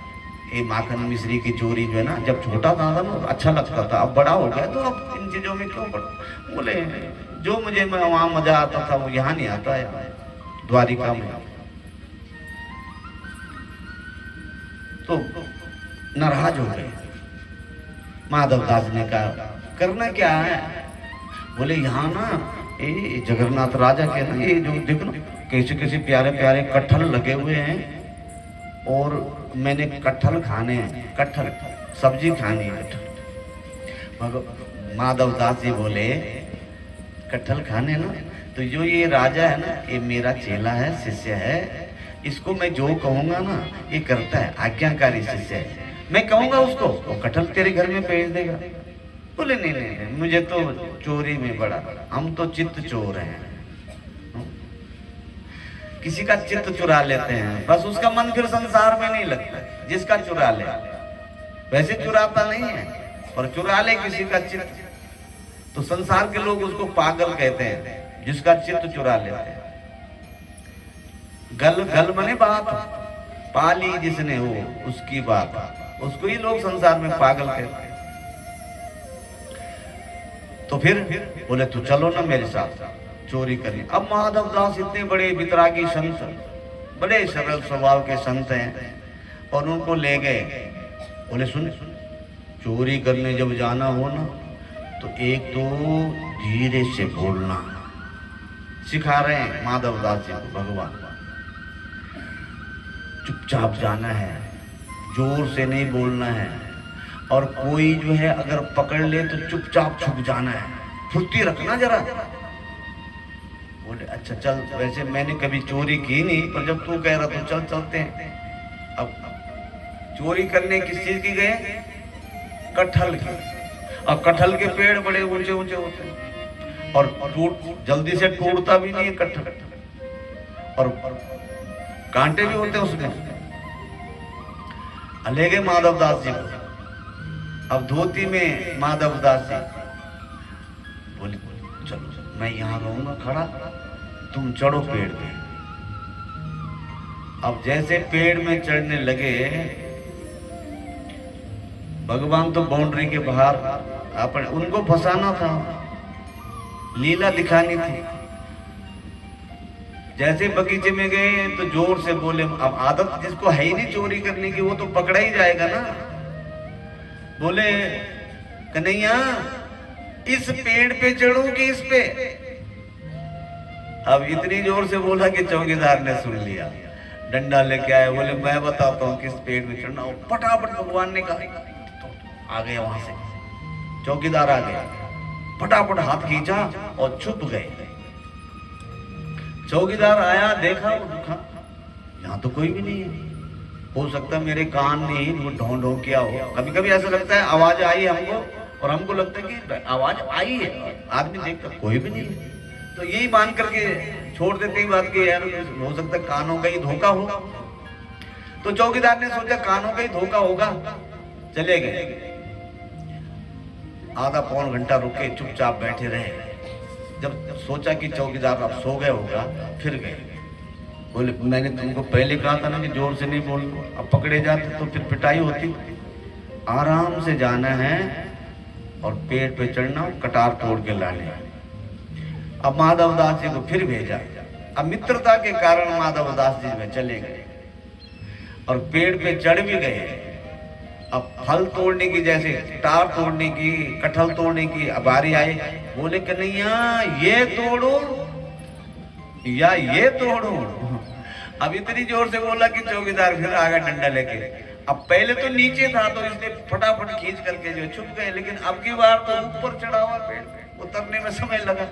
ये माखन मिश्री की चोरी जो है ना, जब छोटा था ना अच्छा लगता था, अब बड़ा हो गया तो अब इन चीजों में क्यों पड़ा। बोले जो मुझे वहां मजा आता था वो यहाँ नहीं आता है द्वारिका में। तो नाराज हो गए। माधवदास ने कहा करना क्या है। बोले यहाँ ना ये जगन्नाथ राजा के ना ये जो देखो ना कैसे कैसे प्यारे प्यारे कटहल लगे हुए हैं और मैंने कटहल खाने हैं, कटहल सब्जी खानी है कटहल। माधवदास जी बोले कटहल खाने ना, तो जो ये राजा है ना ये मेरा चेला है, शिष्य है, इसको मैं जो कहूंगा ना ये करता है, आज्ञाकारी शिष्य है। मैं कहूंगा उसको वो कटहल तेरे घर में भेज देगा। बोले नहीं नहीं नहीं, मुझे तो चोरी में बड़ा, हम तो चित्त चोर हैं, किसी का चित्त चुरा लेते हैं, बस उसका मन फिर संसार में नहीं लगता। जिसका चुरा ले, वैसे चुराता नहीं है और चुरा ले किसी का चित्त, तो संसार के लोग उसको पागल कहते हैं, जिसका चित्त चुरा लेते हैं। गल गल बने बात, पाली जिसने हो उसकी बात, उसको ही लोग संसार में पागल कहते हैं। तो फिर बोले तू चलो ना मेरे साथ चोरी करें। अब माधवदास इतने बड़े वितरागी संत, बड़े सरल स्वभाव के संत हैं और उनको ले गए। बोले सुन, चोरी करने जब जाना हो ना तो एक तो धीरे से बोलना सिखा रहे हैं माधवदास जी को भगवान। चुपचाप जाना है, जोर से नहीं बोलना है, और कोई जो है अगर पकड़ ले तो चुपचाप छुप जाना है, फुर्ती रखना जरा। बोले अच्छा चल, वैसे मैंने कभी चोरी की नहीं, पर जब तू कह रहा तो चल चलते हैं। अब चोरी करने किस चीज की गए? कटहल की। और कटहल के पेड़ बड़े ऊंचे ऊंचे होते हैं और टूट जल्दी से टूटता भी नहीं है कटहल, और कांटे भी होते हैं उसमें। ले गए माधवदास जी को। अब धोती में माधवदास जी बोले चलो मैं यहाँ रहूंगा खड़ा, तुम चढ़ो पेड़ पे। अब जैसे पेड़ में चढ़ने लगे, भगवान तो बाउंड्री के बाहर, अपन उनको फंसाना था, लीला दिखानी थी। जैसे बगीचे में गए तो जोर से बोले। अब आदत जिसको है ही नहीं चोरी करने की वो तो पकड़ा ही जाएगा ना। बोले कन्हैया इस पेड़ पे चढ़ो कि इस पे? अब इतनी जोर से बोला कि चौकीदार ने सुन लिया, डंडा लेके आए। बोले मैं बताता हूँ किस पेड़ में चढ़ना। फटाफट भगवान ने कहा, आ गया वहां से चौकीदार आ गया, फटाफट हाथ खींचा और छुप गए। चौकीदार आया, देखा, यहाँ तो कोई भी नहीं है। हो सकता है मेरे कान में वो ढों ढों किया हो। कभी कभी ऐसा लगता है आवाज आई हमको और हमको लगता है कि आवाज आई है, आदमी देखता कोई भी नहीं है, तो यही मान करके छोड़ देते ही बात की यार हो सकता है कानों का ही धोखा हो। तो चौकीदार ने सोचा कानों का ही धोखा होगा, चले गए। आधा पौन घंटा रुके, चुपचाप बैठे रहे। जब सोचा कि चौकीदार अब सो गए होगा, फिर गए। बोले मैंने तुमको पहले कहा था ना कि जोर से नहीं बोलना, अब पकड़े जाते तो फिर पिटाई होती। आराम से जाना है और पेड़ पे चढ़ना, कटार तोड़ के लाने। अब माधवदास जी को फिर भेजा। अब मित्रता के कारण माधवदास जी में चले गए और पेड़ पे चढ़ भी गए। अब फल तोड़ने की, जैसे टार तोड़ने की, कटहल तोड़ने की बारी आई। बोले कन्हैया ये तोड़ो या ये तोड़ो। अब इतनी जोर से बोला कि चौकीदार फिर आ गया डंडा लेके। अब पहले तो नीचे था तो इसलिए फटाफट खींच करके जो छुप गए, लेकिन अब की बार तो ऊपर चढ़ा हुआ पेड़, उतरने में समय लगा।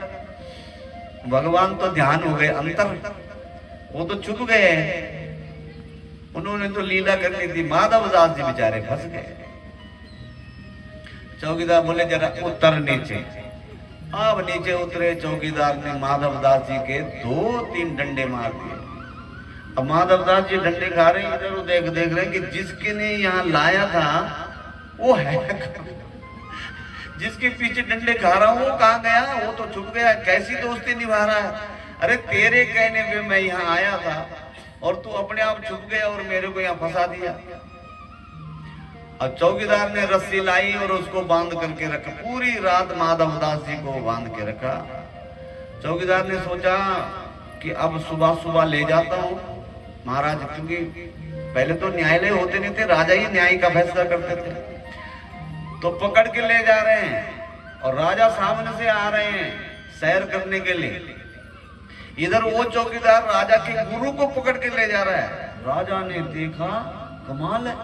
भगवान तो ध्यान हो गए अंतर, वो तो छुप गए। उन्होंने तो लीला करनी थी, माधवदास जी बेचारे फंस गए। चौकीदार बोले जरा उतर नीचे। अब नीचे उतरे, चौकीदार ने माधवदास जी के 2-3 डंडे मार दिए। अब माधवदास जी डंडे खा रहे हैं, इधर देख रहे हैं कि जिसके ने यहाँ लाया था वो है, जिसके पीछे डंडे खा रहा हूँ वो कहाँ गया, वो तो छुप गया। कैसी दोस्ती निभा रहा है। अरे तेरे कहने पे मैं यहाँ आया था और तू अपने आप छुप गया और मेरे को यहाँ फंसा दिया। और चौकीदार ने रस्सी लाई और उसको बांध करके रखा। पूरी रात माधवदास जी को बांध के रखा। चौकीदार ने सोचा कि अब सुबह सुबह ले जाता हूँ महाराज, क्योंकि पहले तो न्यायालय होते नहीं थे, राजा ही न्याय का फैसला करते थे। तो पकड़ के ले जा रहे हैं और राजा सामने से आ रहे हैं सैर करने के लिए। इधर वो चौकीदार राजा के गुरु को पकड़ के ले जा रहा है। राजा ने देखा कमाल है,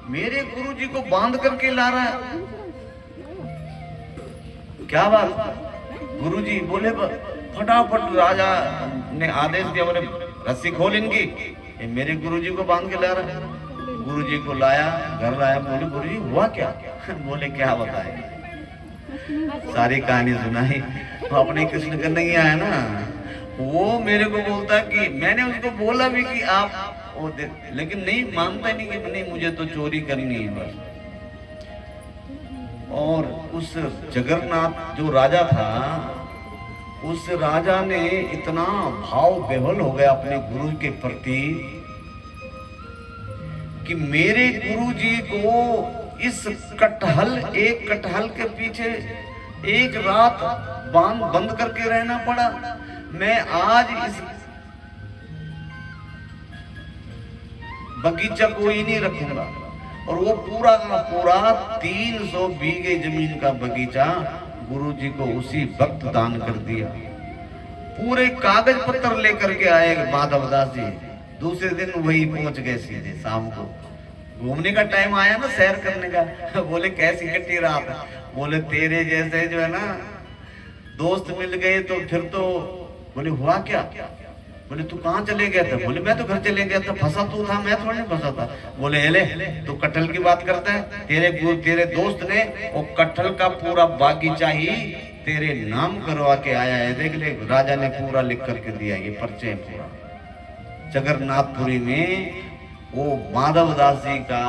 मेरे गुरु जी को बांध करके ला रहा है, क्या बात। गुरु जी बोले फटाफट, राजा ने आदेश दिया, बोले रस्सी खोल इनकी, ये मेरे गुरु जी को बांध के ला रहा है। गुरु जी को लाया, घर लाया। बोले गुरु जी हुआ क्या। बोले क्या बताए, सारी कहानी सुनाई। तो अपने कृष्ण कन्हैया है ना, वो मेरे को बोलता कि मैंने उसको बोला भी कि आप वो दे, लेकिन नहीं मानता, नहीं कि नहीं मुझे तो चोरी करनी है बस। और उस जगन्नाथ जो राजा था, उस राजा ने इतना भाव विह्वल हो गया अपने गुरु के प्रति कि मेरे गुरु जी को इस कटहल, एक कटहल के पीछे एक रात बंद करके रहना पड़ा। मैं आज इस बगीचा कोई नहीं रखूंगा। और वो पूरा का पूरा 300 बीघे जमीन का बगीचा गुरु जी को उसी वक्त दान कर दिया। पूरे कागज पत्र लेकर के आए माधवदास जी। दूसरे दिन वही पहुंच गए सीधे शाम को। घूमने का टाइम आया ना, सैर करने का। बोले कैसी कटी रात। बोले तेरे जैसे जो है ना दोस्त मिल गए तो फिर तो। बोले हुआ क्या। बोले तू कहाँ चले गया था। बोले मैं तो घर चले गया था, फंसा तू था, मैं थोड़ी नहीं फंसा था। बोले ले तू कटहल की बात करता है, तेरे दोस्त ने वो कटहल का पूरा बागीचा ही तेरे नाम करवा के आया है। देख ले, राजा ने पूरा लिख करके दिया, ये परिचय पूरा जगन्नाथपुरी में वो माधवदास जी का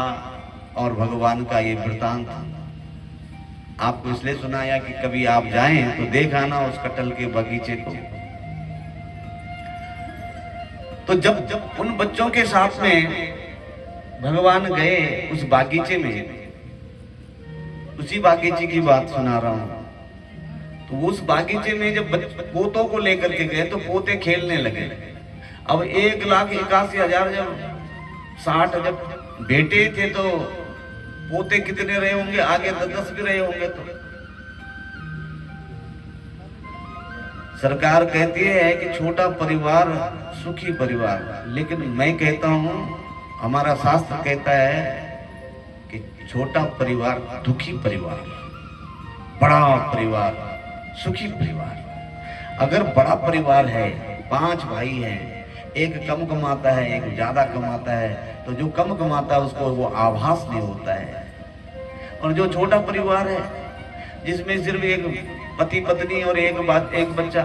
और भगवान का ये वृतांत आपको इसलिए सुनाया कि कभी आप जाएं तो देखा ना उस कटहल के बगीचे को। तो जब उन बच्चों के साथ में भगवान गए उस बागीचे में, उसी बागीचे की बात सुना रहा हूं। तो उस बागीचे में जब पोतों को लेकर के गए तो पोते खेलने लगे। अब 1,81,000 जब 60 जब बेटे थे तो पोते कितने रहे होंगे, आगे 10 भी रहे होंगे। तो सरकार कहती है कि छोटा परिवार सुखी परिवार, लेकिन मैं कहता हूं, हमारा शास्त्र कहता है कि छोटा परिवार दुखी परिवार, बड़ा परिवार सुखी परिवार। अगर बड़ा परिवार है, 5 भाई हैं, एक कम कमाता है एक ज्यादा कमाता है, तो जो कम कमाता है उसको वो आभास नहीं होता है। और जो छोटा परिवार है जिसमें सिर्फ एक पति पत्नी और एक बच्चा,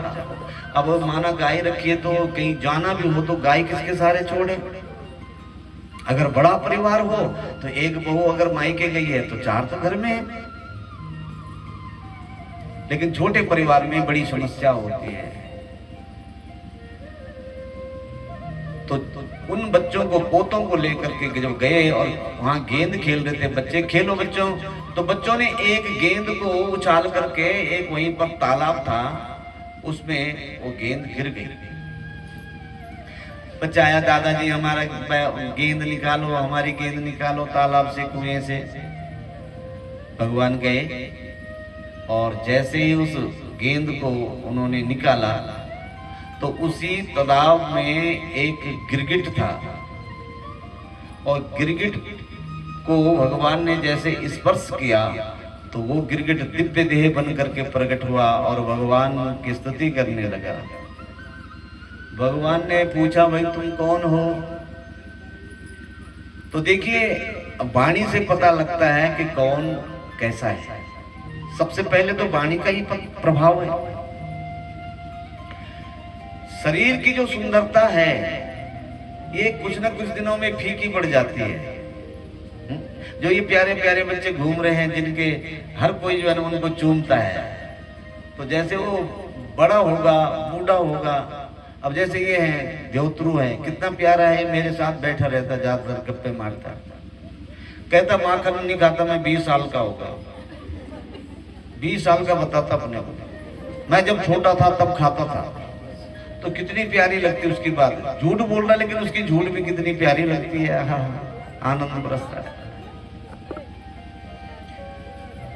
अब माना गाय रखी है तो कहीं जाना भी हो तो गाय किसके सहारे छोड़े। अगर बड़ा परिवार हो तो एक बहू अगर मायके गई है तो 4 तो घर में है। लेकिन छोटे परिवार में बड़ी समस्या होती है। तो उन बच्चों को, पोतों को लेकर के जब गए और वहां गेंद खेल रहे थे बच्चे, खेलो बच्चों, तो बच्चों ने एक गेंद को उछाल करके, एक वहीं पर तालाब था उसमें वो गेंद गिर गई। बच्चा आया, दादाजी हमारा गेंद निकालो, हमारी गेंद निकालो तालाब से, कुएं से। भगवान गए और जैसे ही उस गेंद को उन्होंने निकाला तो उसी तालाब में एक गिरगिट था, और गिरगिट को भगवान ने जैसे स्पर्श किया तो वो गिरगिट दिव्य देह बन करके प्रकट हुआ और भगवान की स्तुति करने लगा। भगवान ने पूछा, भाई तुम कौन हो? तो देखिए, वाणी से पता लगता है कि कौन कैसा है। सबसे पहले तो वाणी का ही प्रभाव है। शरीर की जो सुंदरता है ये कुछ ना कुछ दिनों में फीकी पड़ जाती है। जो ये प्यारे प्यारे बच्चे घूम रहे हैं, जिनके हर कोई जो है ना उनको चूमता है, तो जैसे वो बड़ा होगा, बूढ़ा होगा। अब जैसे ये है देवत्रु है, कितना प्यारा है, मेरे साथ बैठा रहता, ज्यादातर गप्पे मारता, कहता माखन नहीं खाता, मैं 20 साल का होगा। 20 साल का बताता अपने को, मैं जब छोटा था तब खाता था। तो कितनी प्यारी लगती उसकी बात। झूठ बोल रहा लेकिन उसकी झूठ भी कितनी प्यारी लगती है, आनंद बरसता है।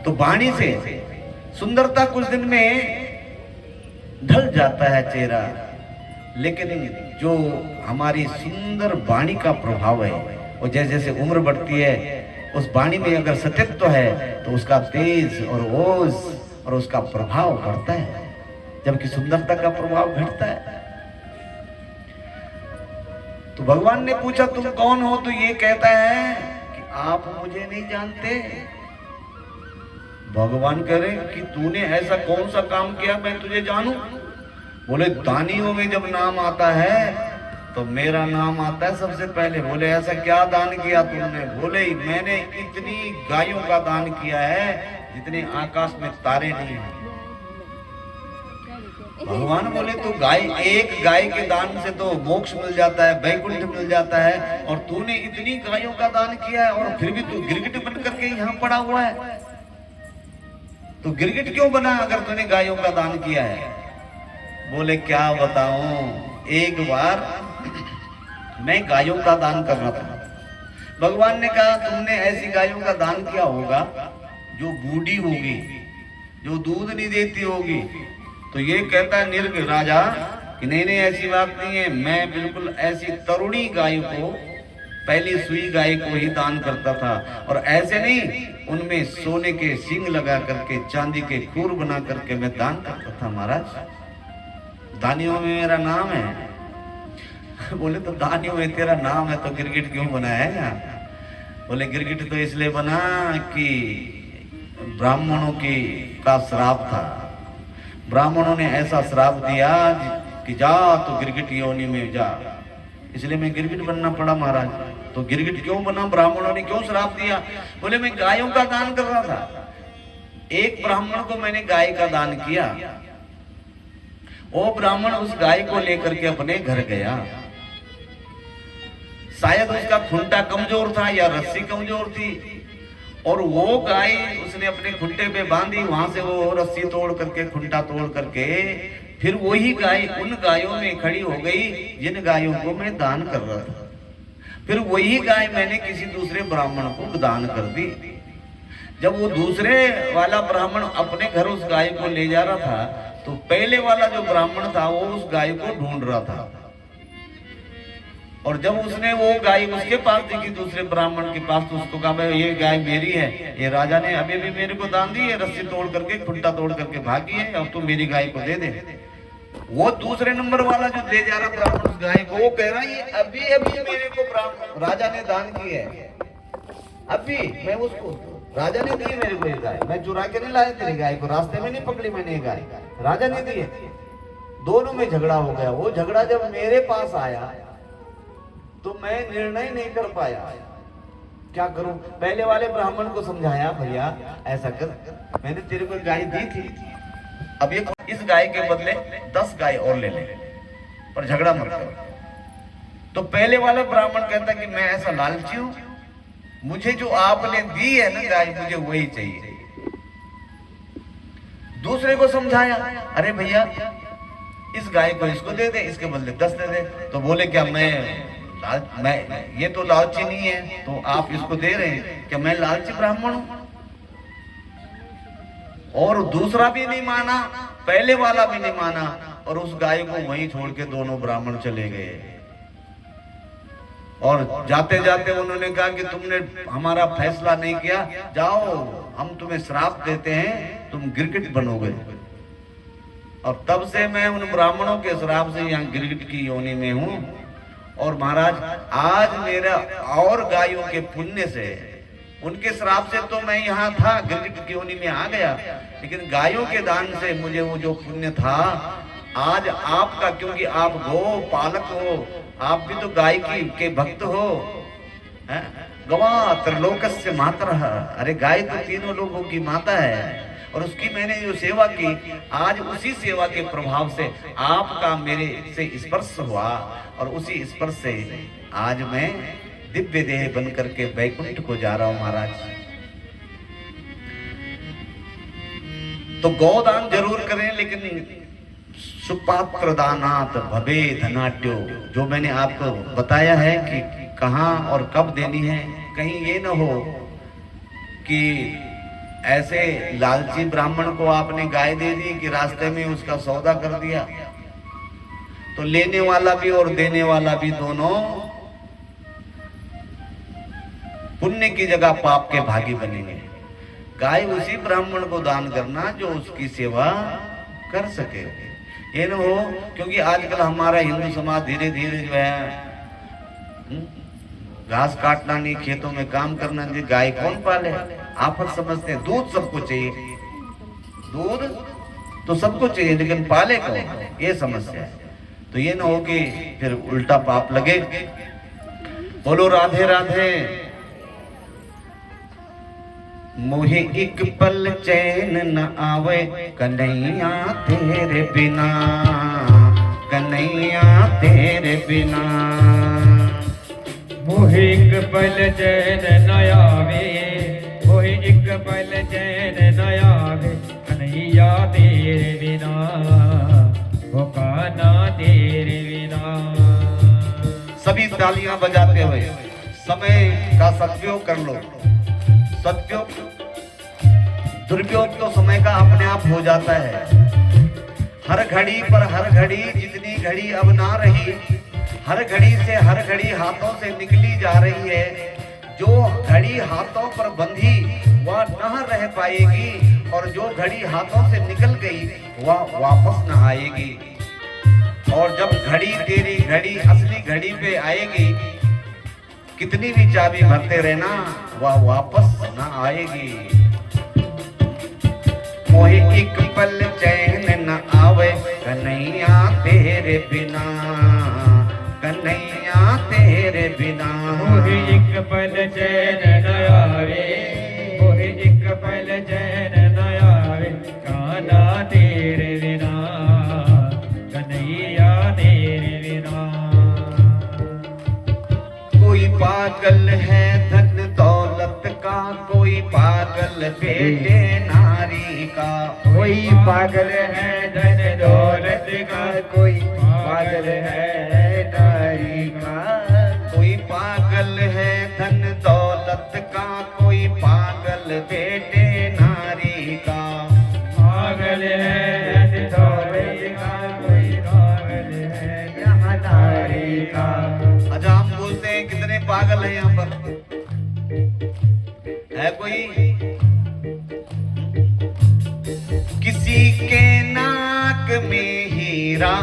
तो वाणी से सुंदरता कुछ दिन में ढल जाता है चेहरा, लेकिन जो हमारी सुंदर वाणी का प्रभाव है, और जैसे जैसे उम्र बढ़ती है उस वाणी में अगर सत्यत्व है तो उसका तेज और ओज और उसका प्रभाव बढ़ता है, जबकि सुंदरता का प्रभाव घटता है। तो भगवान ने पूछा, तुम कौन हो? तो ये कहता है कि आप मुझे नहीं जानते। भगवान कह रहे कि तूने ऐसा कौन सा काम किया मैं तुझे जानूं? बोले, दानियों में जब नाम आता है तो मेरा नाम आता है सबसे पहले। बोले, ऐसा क्या दान किया तुमने? बोले, मैंने इतनी गायों का दान किया है जितने आकाश में तारे नहीं हैं। भगवान बोले, तो एक गाय के दान से तो मोक्ष मिल जाता है, वैकुंठ मिल जाता है, और तूने इतनी गायों का दान किया है और फिर भी तू गिरगिट बन करके यहाँ पड़ा हुआ है। तो गिरगिट क्यों बना अगर तूने गायों का दान किया है? बोले, क्या बताऊं, एक बार मैं गायों का दान कर रहा था। भगवान ने कहा, तुमने ऐसी गायों का दान किया होगा जो बूढ़ी होगी, जो दूध नहीं देती होगी। तो ये कहता है निर्ग राजा कि नहीं नहीं, ऐसी बात नहीं है, मैं बिल्कुल ऐसी तरुणी गाय को, पहली सुई गाय को ही दान करता था। और ऐसे नहीं, उनमें सोने के सींग लगा करके, चांदी के खूर बना करके मैं दान करता था महाराज। दानियों में मेरा नाम है। बोले, तो दानियों में तेरा नाम है तो गिरगिट क्यों बना है यहाँ? बोले, गिरगिट तो इसलिए बना कि ब्राह्मणों की का श्राप था। ब्राह्मणों ने ऐसा श्राप दिया कि जा तो गिरगिट योनि में जा, इसलिए मैं गिरगिट बनना पड़ा महाराज। तो गिरगिट क्यों बना? ब्राह्मणों ने क्यों श्राप दिया? बोले, मैं गायों का दान कर रहा था। एक ब्राह्मण को मैंने गाय का दान किया, वो ब्राह्मण उस गाय को लेकर के अपने घर गया। शायद उसका खूंटा कमजोर था या रस्सी कमजोर थी, और वो गाय उसने अपने खूंटे पे बांधी, वहां से वो रस्सी तोड़ करके, खूंटा तोड़ करके, फिर वही गाय उन गायों में खड़ी हो गई जिन गायों को मैं दान कर रहा था। फिर वही गाय मैंने किसी दूसरे ब्राह्मण को दान कर दी। जब वो दूसरे वाला ब्राह्मण अपने घर उस गाय को ले जा रहा था, तो पहले वाला जो ब्राह्मण था वो उस गाय को ढूंढ रहा था, और जब उसने वो गाय उसके पास देखी, दूसरे ब्राह्मण के पास, तो उसको कहा, भाई ये गाय मेरी है, ये राजा ने अभी भी मेरे को दान दी है, रस्सी तोड़ करके, खुट्टा तोड़ करके भागी है, अब तू मेरी गाय को दे दे। वो दूसरे नंबर वाला जो ले जा रहा ब्राह्मण उस गाय को, वो कह रहा है, ये अभी अभी मेरे को ब्राह्मण राजा ने दान की है, अभी मैं उसको, राजा ने दी मेरे को ये गाय, मैं चुरा के नहीं लाया तेरी गाय को, रास्ते में नहीं पकड़ी मैंने ये गाय, राजा ने दी है। दोनों में झगड़ा हो गया। वो झगड़ा जब मेरे पास आया तो मैं निर्णय नहीं कर पाया, क्या करूं? पहले वाले ब्राह्मण को समझाया, भैया ऐसा कर, मैंने तेरे को गाय दी थी, अब ये इस गाय के बदले 10 गाय और ले ले, पर झगड़ा मत करो। तो पहले वाला ब्राह्मण कहता कि मैं ऐसा लालची हूं, मुझे जो आपने दी है ना गाय, मुझे वही चाहिए। दूसरे को समझाया, अरे भैया इस गाय को इसको दे दे, इसके बदले 10 दे दे। तो बोले क्या मैं ये तो लालची नहीं है, तो आप इसको दे रहे हैं, क्या मैं लालची ब्राह्मण हूं? और दूसरा भी नहीं माना, पहले वाला भी नहीं माना, और उस गाय को वहीं छोड़ के दोनों ब्राह्मण चले गए। और जाते जाते उन्होंने कहा कि तुमने हमारा फैसला नहीं किया, जाओ हम तुम्हें श्राप देते हैं, तुम गिरगिट बनोगे। और तब से मैं उन ब्राह्मणों के श्राप से यहाँ गिरगिट की योनि में हूँ। और महाराज आज मेरा और गायों के पुण्य से, उनके श्राप से तो मैं यहाँ था, गिरगिट की योनि में आ गया, लेकिन गायों के दान से मुझे वो जो पुण्य था आज आपका, क्योंकि आप गो पालक हो, आप भी तो गाय के भक्त हो। गवा त्रिलोकस्य मातरः, अरे गाय तो तीनों लोगों की माता है, और उसकी मैंने जो सेवा की, आज उसी सेवा के प्रभाव से आपका मेरे से स्पर्श हुआ, और उसी स्पर्श से आज मैं दिव्य देह बन करके वैकुंठ को जा रहा हूं महाराज। तो गौदान जरूर करें, लेकिन सुपात्र दानात भवे धनाट्यो, जो मैंने आपको बताया है कि कहां और कब देनी है, कहीं ये न हो कि ऐसे लालची ब्राह्मण को आपने गाय दे दी कि रास्ते में उसका सौदा कर दिया, तो लेने वाला भी और देने वाला भी दोनों पुण्य की जगह पाप के भागी बनेंगे। गाय उसी ब्राह्मण को दान करना जो उसकी सेवा कर सके, ये न हो, क्योंकि आजकल हमारा हिंदू समाज धीरे धीरे जो है घास काटना नहीं, खेतों में काम करना नहीं, गाय कौन पाले, आफत समझते हैं। दूध सबको चाहिए, दूध तो सबको चाहिए, लेकिन पाले कौन, ये समस्या है। तो ये न हो कि फिर उल्टा पाप लगे। बोलो राधे राधे। मोहे एक पल चैन न आवे कन्हैया तेरे बिना, कन्हैया तेरे बिना। मोहे एक पल चैन न आवे, मोहे एक पल चैन न आवे कन्हैया तेरे बिना, वो कान्हा तेरे बिना। सभी तालियां बजाते हुए समय का सदुपयोग कर लो। सदुपयोग, दुरुपयोग तो समय का अपने आप हो जाता है। हर घड़ी पर हर घड़ी, जितनी घड़ी अब ना रही, हर घड़ी से हर घड़ी हाथों से निकली जा रही है। जो घड़ी हाथों पर बंधी वह न रह पाएगी, और जो घड़ी हाथों से निकल गई वह वापस न आएगी। और जब घड़ी तेरी घड़ी असली घड़ी पे आएगी, कितनी भी चाबी भरते रहना वह वापस न आएगी। मोहे एक पल चैन न आवे कन्हैया तेरे बिना, कन्हैया तेरे बिना। मोहे एक पल चैन न आवे, मोहे एक पल चैन न आवे कान्हा तेरे बिना, कन्हैया तेरे बिना। कोई पागल है धन दौलत का, कोई पागल बेटे नारी का। कोई पागल है धन दौलत का, कोई पागल है नारी का। कोई पागल है धन दौलत का, कोई पागल बेटे नारी का। पागल है धन दौलत का, कोई पागल है यहाँ नारी का। अच्छा हम बोलते हैं कितने पागल हैं यहाँ पर, है कोई? किसी के नाक में हीरा,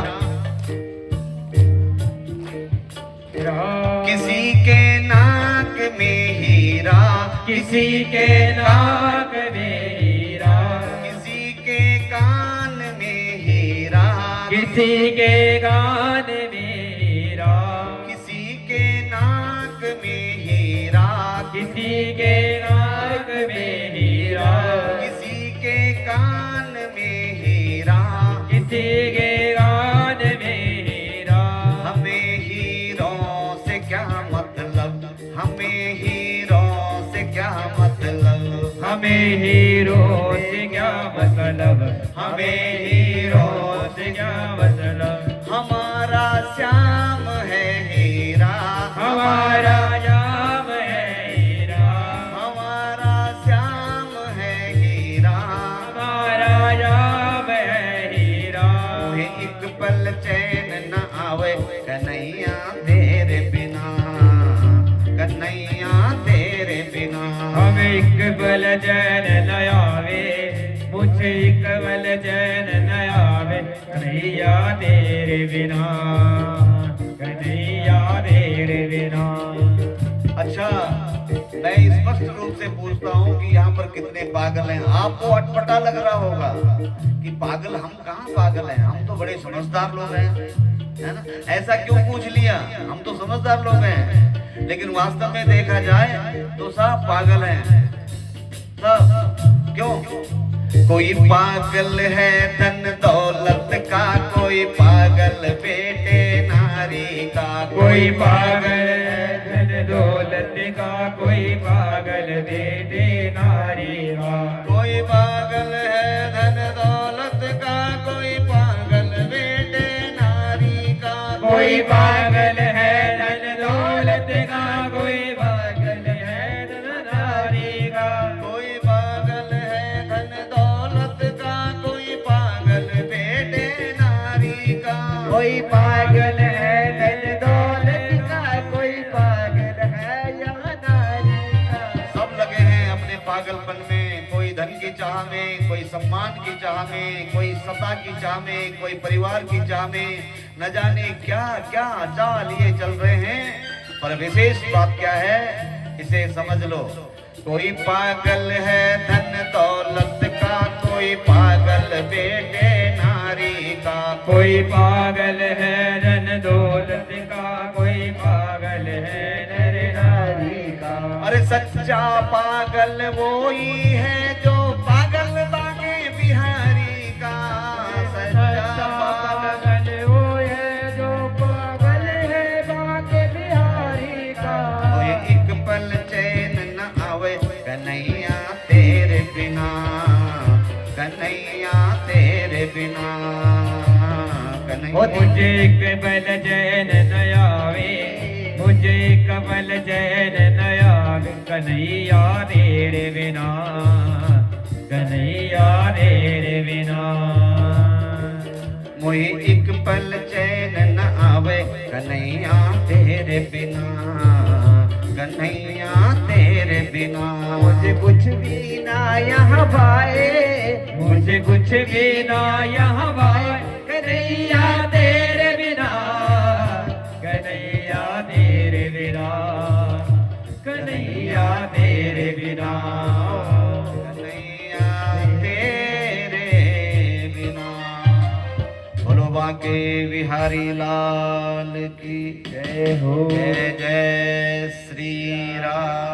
किसी के नाक में हीरा, किसी के नाक में हीरा, किसी के कान में हीरा, किसी के कान में हीरा, किसी के नाक में हीरा, किसी के नाक में हीरा, किसी के कान में हीरा, इसी के गान में हीरा। हमें हीरों से क्या मतलब, हमें हीरों से क्या मतलब, हमें हीरो से क्या मतलब, हमें हीरो से क्या मतलब। हमारा श्याम है हीरा, हमारा श्याम है हीरा, हमारा श्याम है हीरा। हमारा श्याम है हीरा। मोहे एक पल चैन न आवे कन्हैया तेरे बिना, कन्हैया तेरे बिना। हमें एक पल चैन न आवे, मुझे एक पल चैन न आवे, कन्हैया तेरे बिना, कन्हैया तेरे बिना। अच्छा, मैं स्पष्ट रूप से पूछता हूँ कि यहाँ पर कितने पागल हैं। आपको अटपटा लग रहा होगा कि पागल, हम कहाँ पागल हैं, हम तो बड़े समझदार लोग हैं, है ना। ऐसा क्यों पूछ लिया, हम तो समझदार लोग हैं, लेकिन वास्तव में देखा जाए तो सब पागल हैं, सब। क्यों? कोई पागल है धन दौलत का, कोई पागल बेटे नारी का, कोई पागल है धन दौलत का, कोई पागल बेटे नारी का। कोई पागल है धन दौलत का, कोई पागल बेटे नारी का। कोई पागल है धन दौलत का, कोई पागल है धन नारी का। कोई पागल है धन दौलत का, कोई पागल बेटे नारी का। कोई पागल है धन दौलत का, कोई पागल है यहाँ नारी का। सब लगे हैं अपने पागलपन में, कोई धन की चाह में, कोई सम्मान की चाह में, कोई सत्ता की चाह में, कोई परिवार की चाह में, न जाने क्या क्या चाल ये चल रहे हैं। पर विशेष बात क्या है, इसे समझ लो। कोई पागल है धन दौलत का, कोई पागल बेटे नारी का। कोई पागल है धन दौलत का, कोई पागल है नर नारी का। अरे सच्चा पागल वो ही है जो पागल बागे बिहारी का। सच्चा पागल वो है जो पागल है बाके बिहारी का। कोई एक पल चैन न आवे कन्हैया तेरे बिना, कन्हैया तेरे बिना, कन्हैया। मुझे कबल चैन न आवे, मुझे कबल चैन न आवे, कन्हैया तेरे बिना, कन्हैया तेरे बिना। मोहे एक पल चैन न आवे कन्हैया तेरे बिना, कन्हैया तेरे बिना। मुझे कुछ भी ना यहाँ भाए, मुझे कुछ भी ना यहाँ भाए, कन्हैया तेरे बिना, कन्हैया तेरे बिना, कन्हैया तेरे बिना, कन्हैया तेरे बिना। बोलो बाके बिहारी लाल की जय हो। जय जय श्री राम।